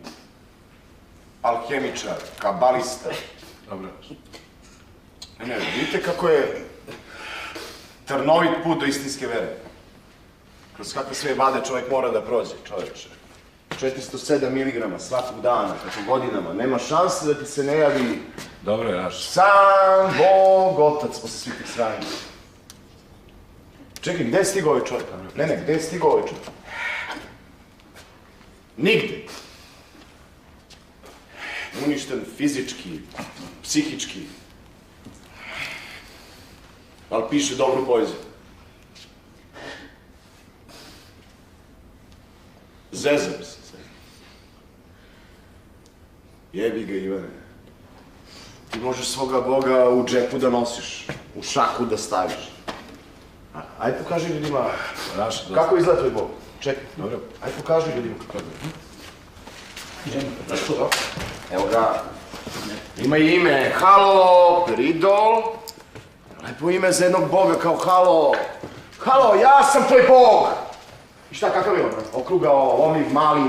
S5: Alhemičar. Kabalista.
S6: Dobro.
S5: Ne, vidite kako je trnovit put do istinske vere. Kroz kakve sve vade čovjek mora da prođe, čovječe. 407 miligrama svakog dana, kako godinama. Nema šanse da ti se ne javi
S6: Dobro je, Raš.
S5: sam Bog Otac posle svih tih sranja. Čekaj, gde je stigao ovaj čovjek? Ne, gde je stigao ovaj čovjek? Nigde. Uništen fizički, psihički. Ali piše dobru poeziju. Zezam se. Jebi ga, Ivane. Ti možeš svoga Boga u džepu da nosiš, u šaku da staviš. Ajde pokaži ljudima, kako izgleda tvoj Bog. Čekaj, ajde pokaži ljudima kako izgleda. Evo ga, ima ime Halo Peridol. Lepo ime za jednog Boga kao Halo. Halo, ja sam tvoj Bog. I šta, kakav je on? Okrugao, lomljiv, mali,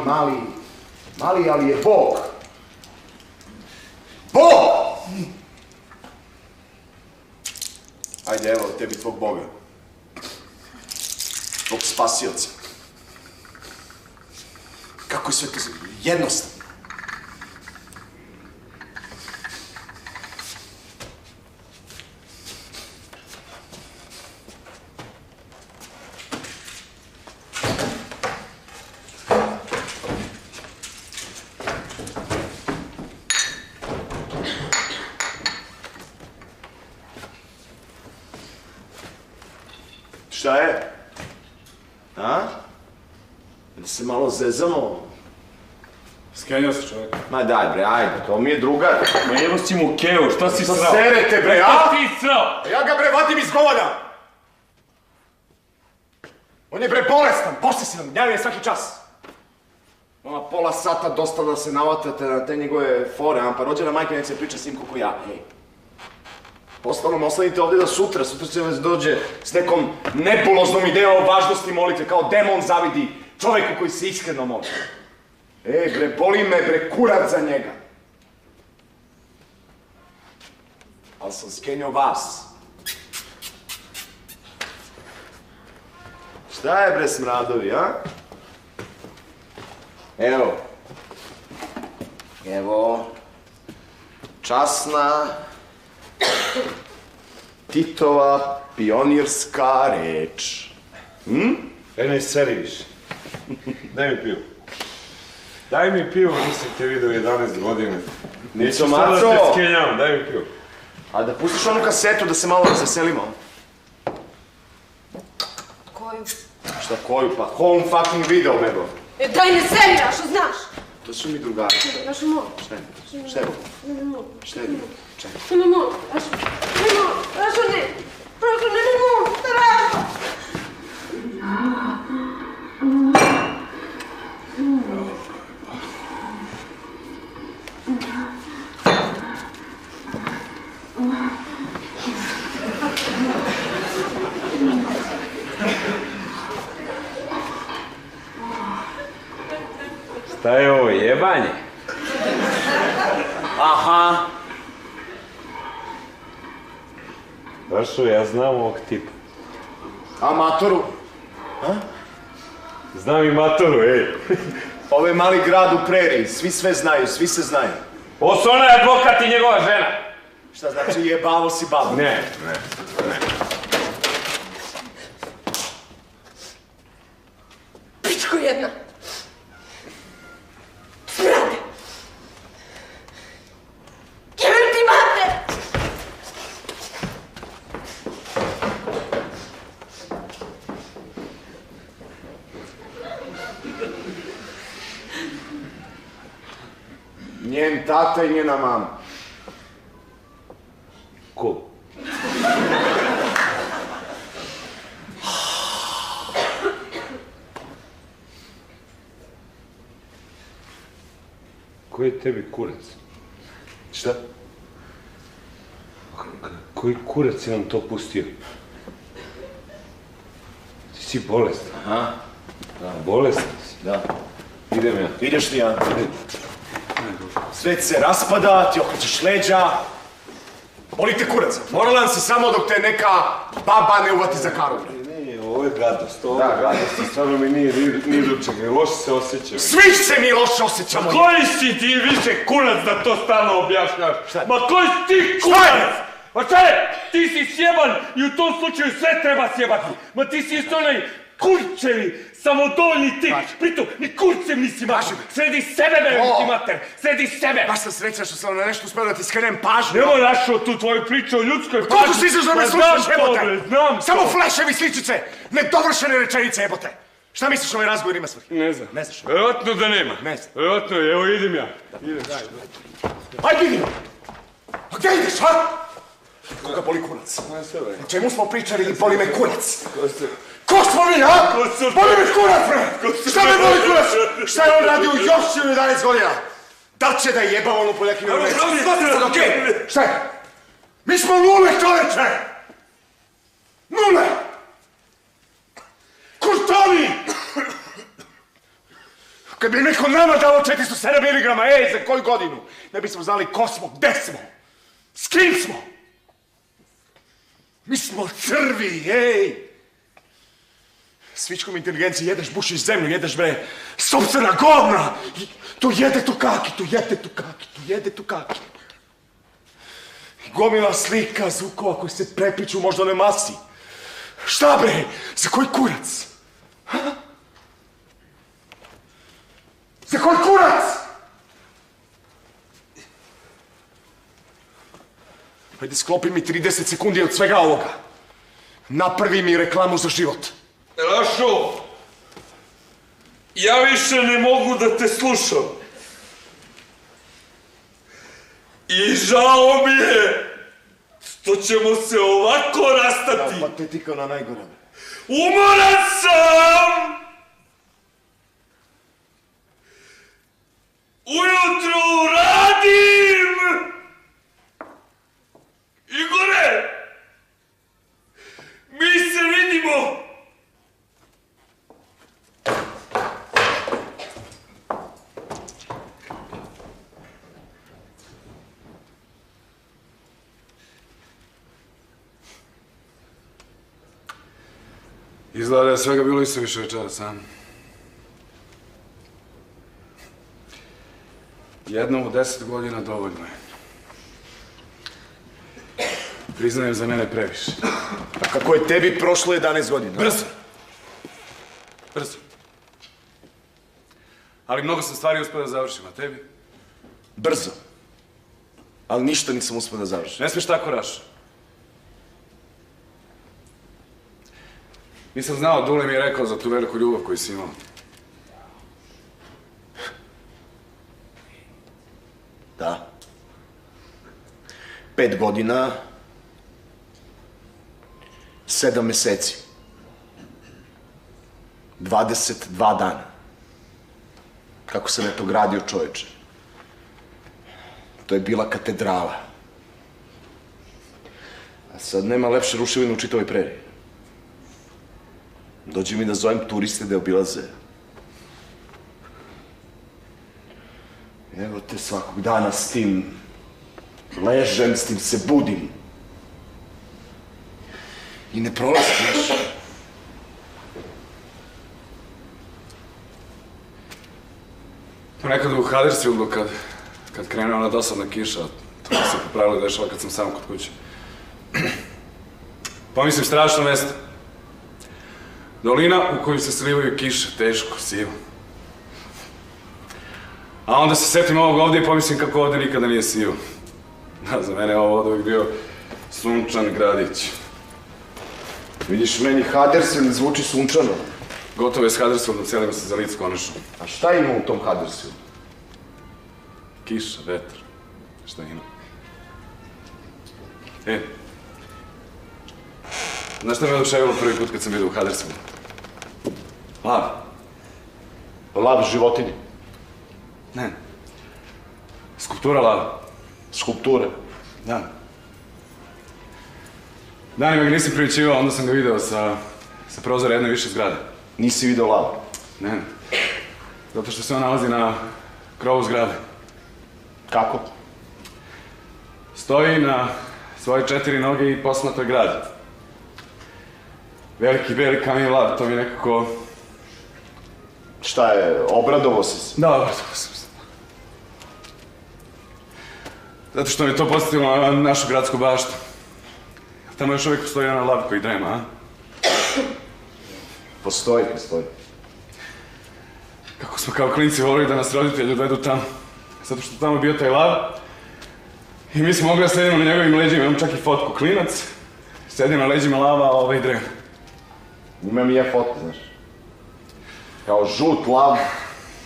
S5: ali je Bog. Bog! Ajde, evo tebi tvog Boga. Tvog spasioca. Kako je sve to jednostavno. Šta je? A? Da se malo zezamo?
S7: Skenjao se čovjek.
S2: Ma daj bre, ajde, to mi je drugar.
S7: Ma jebo si mu kevu, šta si
S2: Što
S7: srao?
S2: serete bre,
S7: Šta
S2: a?
S7: ti srao?
S5: Ja ga bre vadim iz govana! On je bre bolestan, posesilan, gnjavi je svaki čas. Ona pola sata dosta da se navatate na te njegove fore, pa rođena majka nek se priča s njim kako ja, hej. Ostalom, ostanite ovdje da sutra će vas dođe s nekom nebuloznom idejom o važnosti molitve, kao demon zavidi čovjeku koji se iskreno moli. Bre, boli me bre kurac za njega. Ali sam skenjao vas. Šta je bre smradovi, a? Evo, časna Titova pionirska reč.
S7: Ne seri više. Daj mi pivo. Daj mi pivo, nisam te vidio 11 godina. Neću sada da te skenjam, daj mi pivo.
S5: A da pustiš onu kasetu da se malo razveselimo?
S8: Koju?
S5: Šta koju pa? Home fucking video, nego.
S8: Daj ne serviraš, znaš!
S5: To su mi drugari.
S8: Rašo, molim.
S5: Šta je? Šta je? Šta je?
S8: Rašo, ne molim. Rašo, ne molim. Rašo, ne. Rašo, ne molim. Rašo!
S7: Šta je ovo, jebanje?
S2: Aha.
S7: Rašo, ja znam ovog tipa.
S5: A matoru?
S7: Znam i matoru, ej.
S5: Ovo je mali grad u preriji, svi sve znaju, svi se znaju.
S7: Ovo su onaj advokat i njegova žena.
S5: Šta znači jebavo si babu?
S7: Ne.
S8: Pičko jedna! Smrade! Jebem ti mater!
S5: Njen tata i njena mama.
S7: Ko? Koji je tebi kurac?
S5: Šta?
S7: Koji kurac je nam to pustio? Ti si bolestan.
S2: Aha.
S7: Bolestan si.
S2: Da.
S7: Idem ja.
S2: Ideš ti, ja. Svet se raspada, ti okrećeš leđa.
S5: Boli te kurac. Moralan si samo dok te neka baba ne uvati za karu.
S7: Ne, ovo je gadost. Ovo je gadost. Stvarno mi nije ni do čega. Loše se osjećam.
S5: Svi se mi loše osjećamo.
S7: Koji si ti više kurac da to stalno objašnjaš? Ma koji si ti
S5: Šta je?
S7: kurac? Ma šta je? Ti si sjeban i u tom slučaju sve treba sjebati. Ma ti si isto onaj kurčevi, samodoljni tip. Pritom, ni kurcem nisi mater. Sredi sebe, bebe ti mater. Sredi sebe.
S5: Baš sam srećan što sam na nešto uspio da ti skrenem pažnju.
S7: Nemoj našao tu tvoju priču o ljudskoj pažnji.
S5: Koliko stižeš da me slušaš, jebote?
S7: Znam to.
S5: Samo fleševi sličice, nedovršene rečenice, jebote. Šta misliš ovaj razgovor ima svrhe?
S7: Ne znam.
S5: Ne znaš.
S7: Vjerojatno da nema.
S5: Ne znam.
S7: Vjerojatno je, evo idem ja.
S5: Ajde idemo! A gdje ideš, ha? Koga boli kurac? O čemu smo pričali i boli me kurac? Ko smo mi, ha? Boli me kurac, bre! Šta me boli kurac? Šta je on radio još 11 godina? Da li će da jebam onu poljakinu reći? Okej, šta je? Mi smo nule, čoveče! Nule! Kurtovi! Kad bi neko nama dao 407 miligrama, za koju godinu? Ne bismo znali ko smo, gde smo, s kim smo. Mi smo crvi, Svičkom inteligenciji jedeš, bušiš zemlju, jedeš, bre, sopstvena govna. Tu jede tu kaki, tu jede tu kaki, tu jede tu kaki. Gomila slika, zvukova koji se prepliču u moždanoj masi. Šta, bre, za koji kurac? Ha? Za koji kurac? Ajde, sklopi mi 30 sekundi od svega ovoga. Napravi mi reklamu za život.
S7: Rašo, ja više ne mogu da te slušam. I žao mi je što ćemo se ovako rastati.
S5: Patetika na najgore.
S7: Umoran sam! Ujutru radim! Igore! Mi se vidimo!
S6: Izgleda da je svega bilo isto više večeras, a? Jednom u 10 godina dovoljno je. Priznajem za mene previše.
S5: A kako je tebi prošlo 11 godina?
S6: Brzo! Brzo. Ali mnogo sam stvari uspio da završim, a tebi?
S5: Brzo. Ali ništa nisam uspio da završim.
S6: Ne smiješ tako, Rašo. Nisam znao, Dule mi je rekao za tu veliku ljubav koju si imao.
S5: Da. 5 godina, 7 meseci, 22 dana. Kako sam eto gradio, čoveče. To je bila katedrala. A sad nema lepše ruševine u čitavoj preriji. Dođe mi da zovem turiste da je obilaze. Evo te svakog dana s tim ležem, s tim se budim. I ne prolazi, znaš.
S6: Nekad u Huddersfieldu, kad krenula ona dosadna kiša, to mi se po pravilu dešava kad sam sam kod kuće. Pomislim, strašno mesto. Dolina u koju se slivaju kiše, teško, sivo. A onda se setim ovog ovdje i pomislim kako ovdje nikada nije sivo. Da, za mene je ovo ovdje uvijek bio sunčan gradić.
S5: Vidiš, meni Huddersfield zvuči sunčano.
S6: Gotovo je s Huddersfieldom, selimo se za Lic konačno.
S5: A šta ima u tom Huddersfieldu?
S6: Kiša, vetar, šta ima. E, znaš šta me oduševilo prvi put kad sam vidio u Huddersfieldu? Lav.
S5: Lav životinje.
S6: Ne. Skulptura lava.
S5: Skulpture.
S6: Da. Danima ga nisam primećivao, onda sam ga video sa prozora jedne više zgrade.
S5: Nisi video lav?
S6: Ne. Zato što se on nalazi na krovu zgrade.
S5: Kako?
S6: Stoji na svoje 4 noge i posmatra grad. Veliki beli kamen lav, to mi je nekako...
S5: Šta je, obradovo si se?
S6: Da, obradovo sam se. Zato što mi je to podsjetilo na našu gradsku baštu. Tamo još uvijek postoji jedan lav koji drema, a?
S5: Postoji.
S6: Kako smo kao klinci volili da nas roditelji odvedu tamo. Zato što tamo je bio taj lav. I mi smo mogli da sedimo na njegovim leđima, imam čak i fotku. Klinac, sedim na leđima lava, a ovaj drema.
S5: Imam i ja fotku, znaš. Kao žut lav,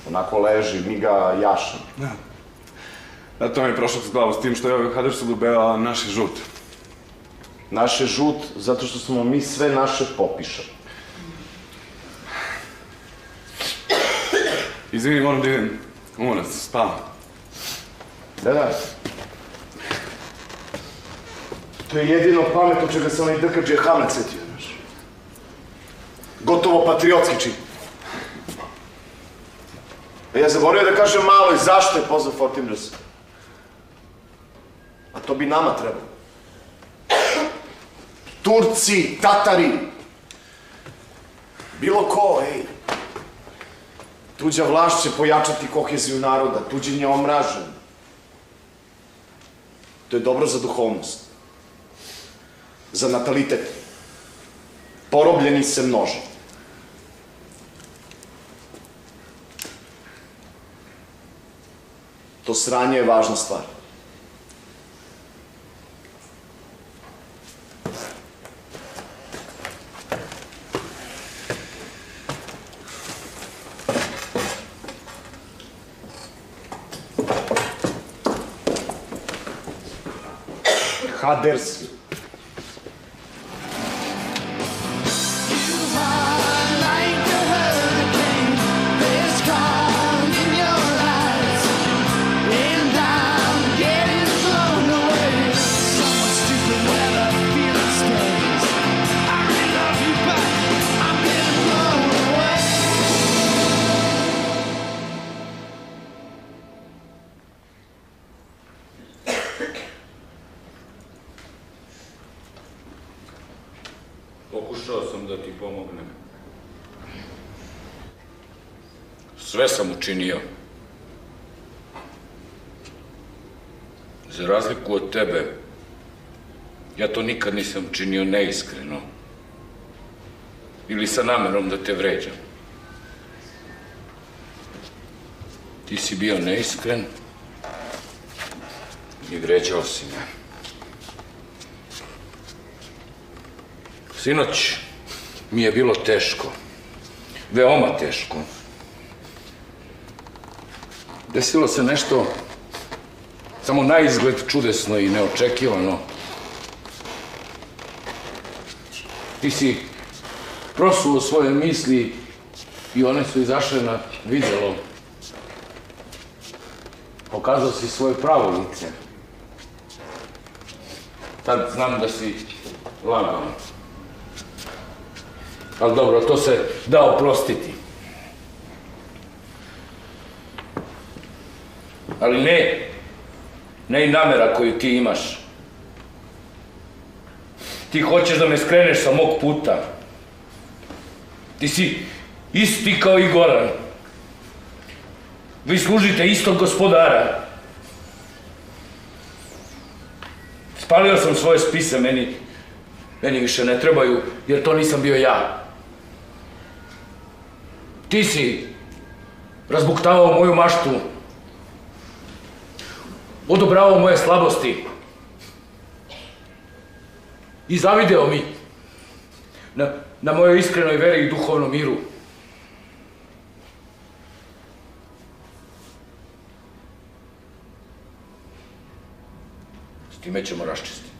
S5: onako leži, mi ga jašem.
S6: Da. Da, to mi je prošlo s glavu s tim što je ovaj Huddersfieldu beo, a naš je žut.
S5: Naš je žut zato što smo mi sve naše popišali.
S6: Izvini, moram da idem. Umoran sam, spavam.
S5: Da. To je jedino pametno čega se onaj drkađe Hamlet setio, znaš. Gotovo patriotski čin. A ja zaboravio da kažem malo i zašto je pozvao Fortinbras. A to bi nama trebalo. Turci, Tatari, bilo ko, ej. Tuđa vlašć će pojačati koheziju naroda, tuđin je omražen. To je dobro za duhovnost, za natalitet. Porobljeni se množe. To sranje je važna stvar.
S7: Haders.
S3: Pokušao sam da ti pomognem. Sve sam učinio. Za razliku od tebe, ja to nikad nisam činio neiskreno. Ili sa namerom da te vređam. Ti si bio neiskren i vređao si me. Sinoć mi je bilo teško. Veoma teško. Desilo se nešto samo naizgled čudesno i neočekivano. Ti si prosuo svoje misli i one su izašle na videlo. Pokazao si svoje pravo lice. Sad znam da si lagao. Ali dobro, to se da oprostiti. Ali ne i namera koju ti imaš. Ti hoćeš da me skreneš sa mog puta. Ti si isti kao i Goran. Vi služite istog gospodara. Spalio sam svoje spise, meni više ne trebaju, jer to nisam bio ja. Ti si razbuktavao moju maštu, odobravao moje slabosti i zavideo mi na mojoj iskrenoj veri i duhovnom miru. S time ćemo raščistiti.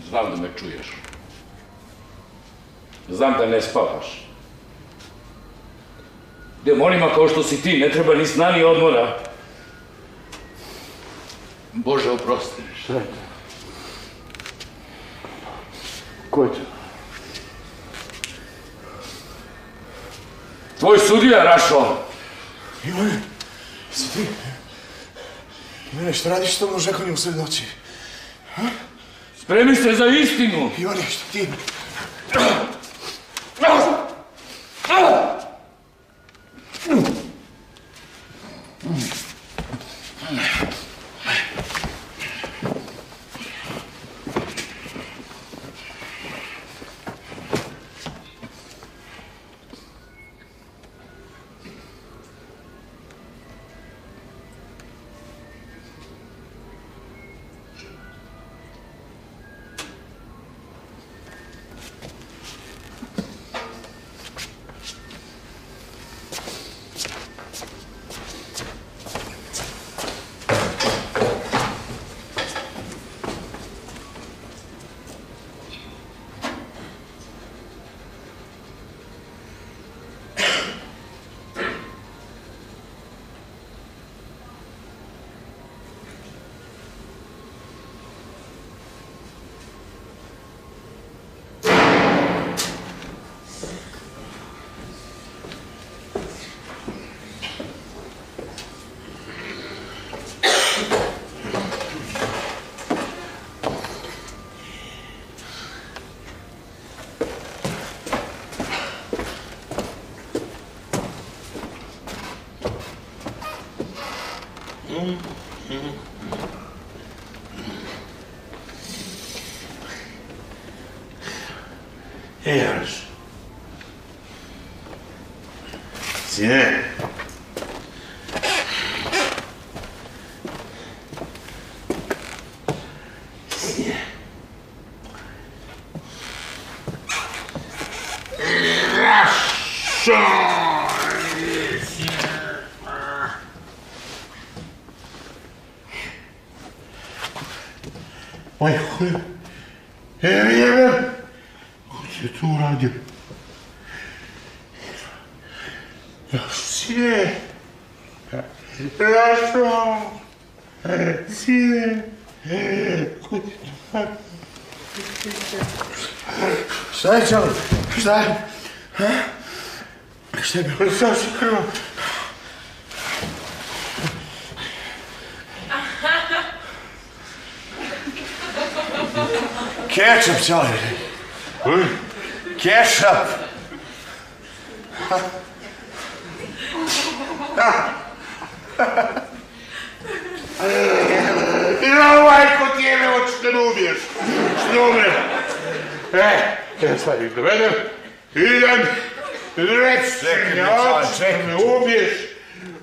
S3: Znam da me čuješ. Znam da ne spavaš. Demonima kao što si ti ne treba ni sna ni odmora. Bože, oprosti.
S7: Šta je to? Ko je to?
S3: Tvoj sudija, Rašo.
S5: Ivane, si ti? Ivane, šta radiš s tom nožekonjem u sred noći?
S3: Spremi se za istinu.
S5: Ivane, šta ti?
S1: Rašo. Sine. Sine. Rašo. Oj, jebe. Ko si tu uradio? Sine. Rašo. Sine. Ko si tu uradio? Šta je, Čale? Šta je? Šta je bilo? Šta si krva?
S5: Ketchup, Čale. Ketchup.
S1: Majko ti jebe, hoćeš da ne ubiješ. Što ne umrem. Sad ih dovedem. Idem. Reci mi, hoćeš da me ubiješ.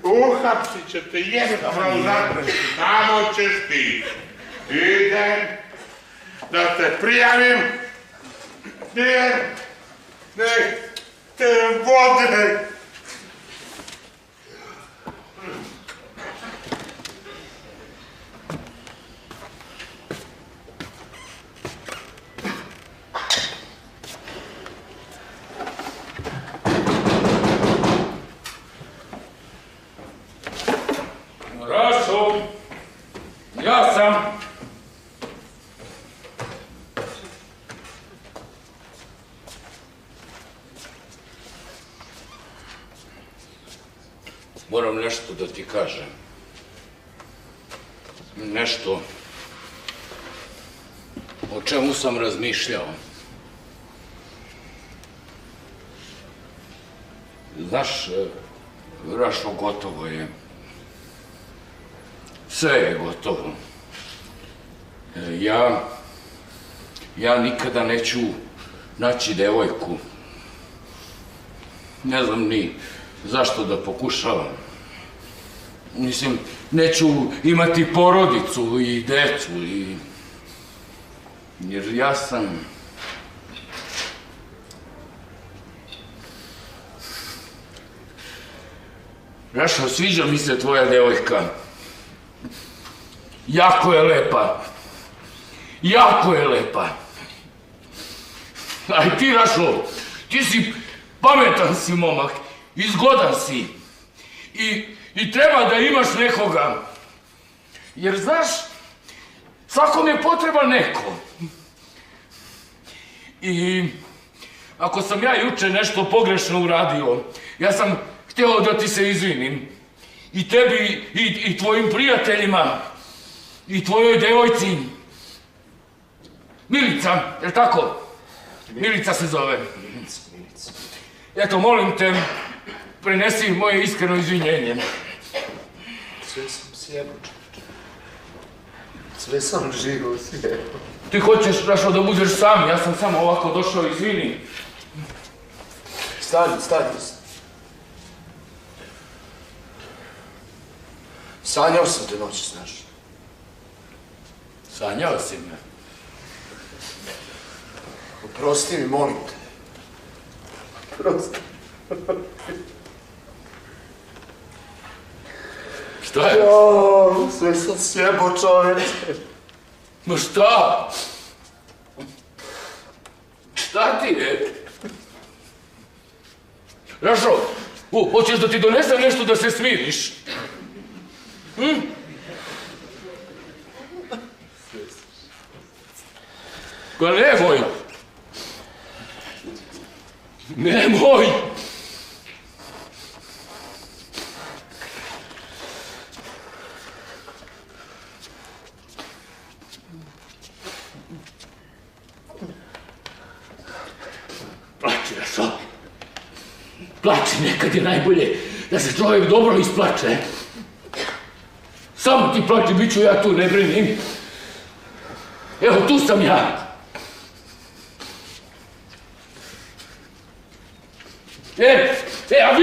S1: Uhapsit će te jebe pravo zapravo. Tamo ćeš ti. Idem. Da te prijavim. Idem. Nek te vode.
S3: Rašo, ja sam. Moram nešto da ti kažem. Nešto o čemu sam razmišljao. Znaš, Rašo, gotovo je. Sve je gotovo. Ja nikada neću naći devojku. Ne znam ni zašto da pokušavam. Mislim, neću imati porodicu i decu i... Jer ja sam... Rašo, sviđa mi se tvoja devojka. Jako je lepa. Jako je lepa. Aj ti, Rašo, ti si pametan si momak, izgodan si. I treba da imaš nekoga. Jer znaš, svakom je potreban neko. I ako sam ja juče nešto pogrešno uradio, ja sam htio da ti se izvinim. I tebi, i tvojim prijateljima, i tvojoj devojci. Milica, jel tako? Milica se zove.
S5: Milica.
S3: Eto, molim te, prenesi moje iskreno izvinjenje.
S5: Sve sam sjebo, čovječe. Sve sam živo sjebo.
S3: Ti hoćeš, Rašo, da budeš sam, ja sam samo ovako došao, izvini.
S5: Stani. Sanjao sam te noći, znaš.
S3: Sanjao si me.
S5: Oprosti mi, molim te. Oprosti.
S3: Šta je?
S5: Sve sam sjebo, čovječe.
S3: Ma šta? Šta ti je? Rašo, hoćeš da ti donesem nešto da se smiriš? Pa nemoj! Nemoj! Plači, Rašo. Plači, nekad je najbolje da se čovjek dobro isplače. Samo ti plači, bit ću ja tu, ne brini. Evo, tu sam ja. A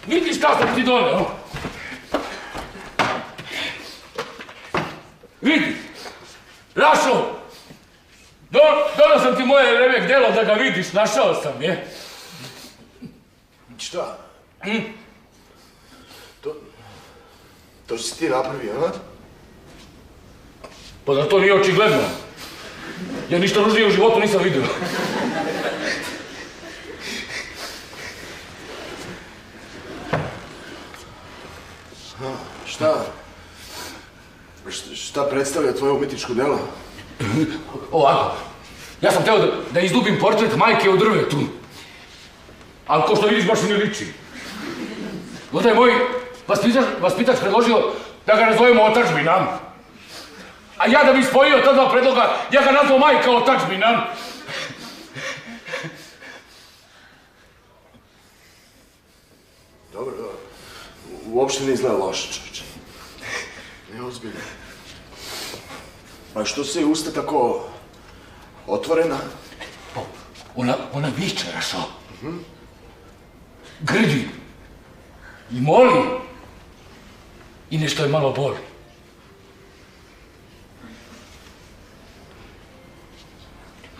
S3: vidi šta sam ti doneo. Vidi, Rašo, donao sam ti moje remek delo da ga vidiš, našao sam je.
S5: Šta? To si ti napravio, a?
S3: Pa da to nije očigledno. Ja ništa ružnije u životu nisam vidio.
S5: Šta predstavlja tvoje umetničko delo?
S3: Ovako, ja sam teo da izdubim portret majke u drvetu. Ali ko što vidiš, baš mi ne liči. Onda je moj vaspitač predložio da ga nazovemo Otadžbina. A ja da bi spojio ta dva predloga, ja ga nazvao majka Otadžbina.
S5: Dobro. Uopšte ne izgleda loše, čovječe. Ne ozbiljno. A što se usta tako otvorena?
S3: Ona viče, Rašo. Grdi. I moli. I nešto je malo boli.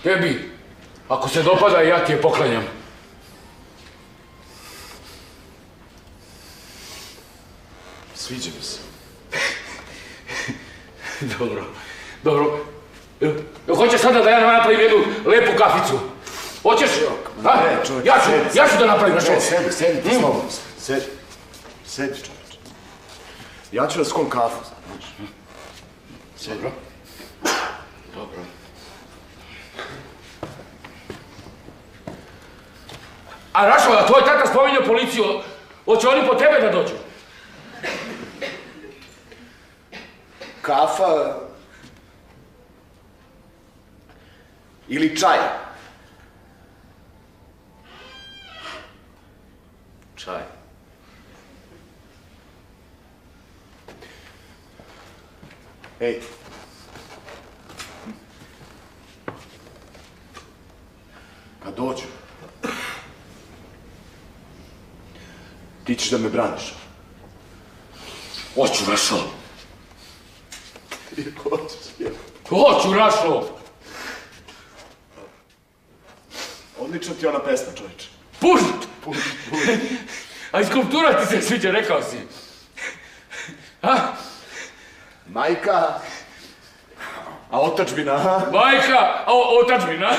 S3: Tebi, ako se dopada, ja ti je poklanjam.
S5: Sviđa mi se.
S3: Dobro. Hoćeš sada da ja napravim jednu lepu kaficu? Hoćeš?
S5: Ne, čovječe,
S3: ja ću da napravim nešto.
S5: Sedi ti slobodno. Sedi, čovječe. Ja ću da skom kafu, znaš. Sedi.
S3: Dobro. A Rašo, da tvoj tata spominjao policiju, hoće oni po tebe da dođu?
S5: Kafa... ili čaj?
S2: Čaj.
S5: Ej. Kad dođu, ti ćeš da me braniš.
S3: Hoću, Rašo.
S5: Ti hoćeš, jel?
S3: Hoću, Rašo.
S5: Odlična ti je ona pesma, čovječe.
S3: Pušt! A i skulptura ti se sviđa, rekao si. A?
S5: Majka, a otadžbina, aha?
S3: Majka, a otadžbina.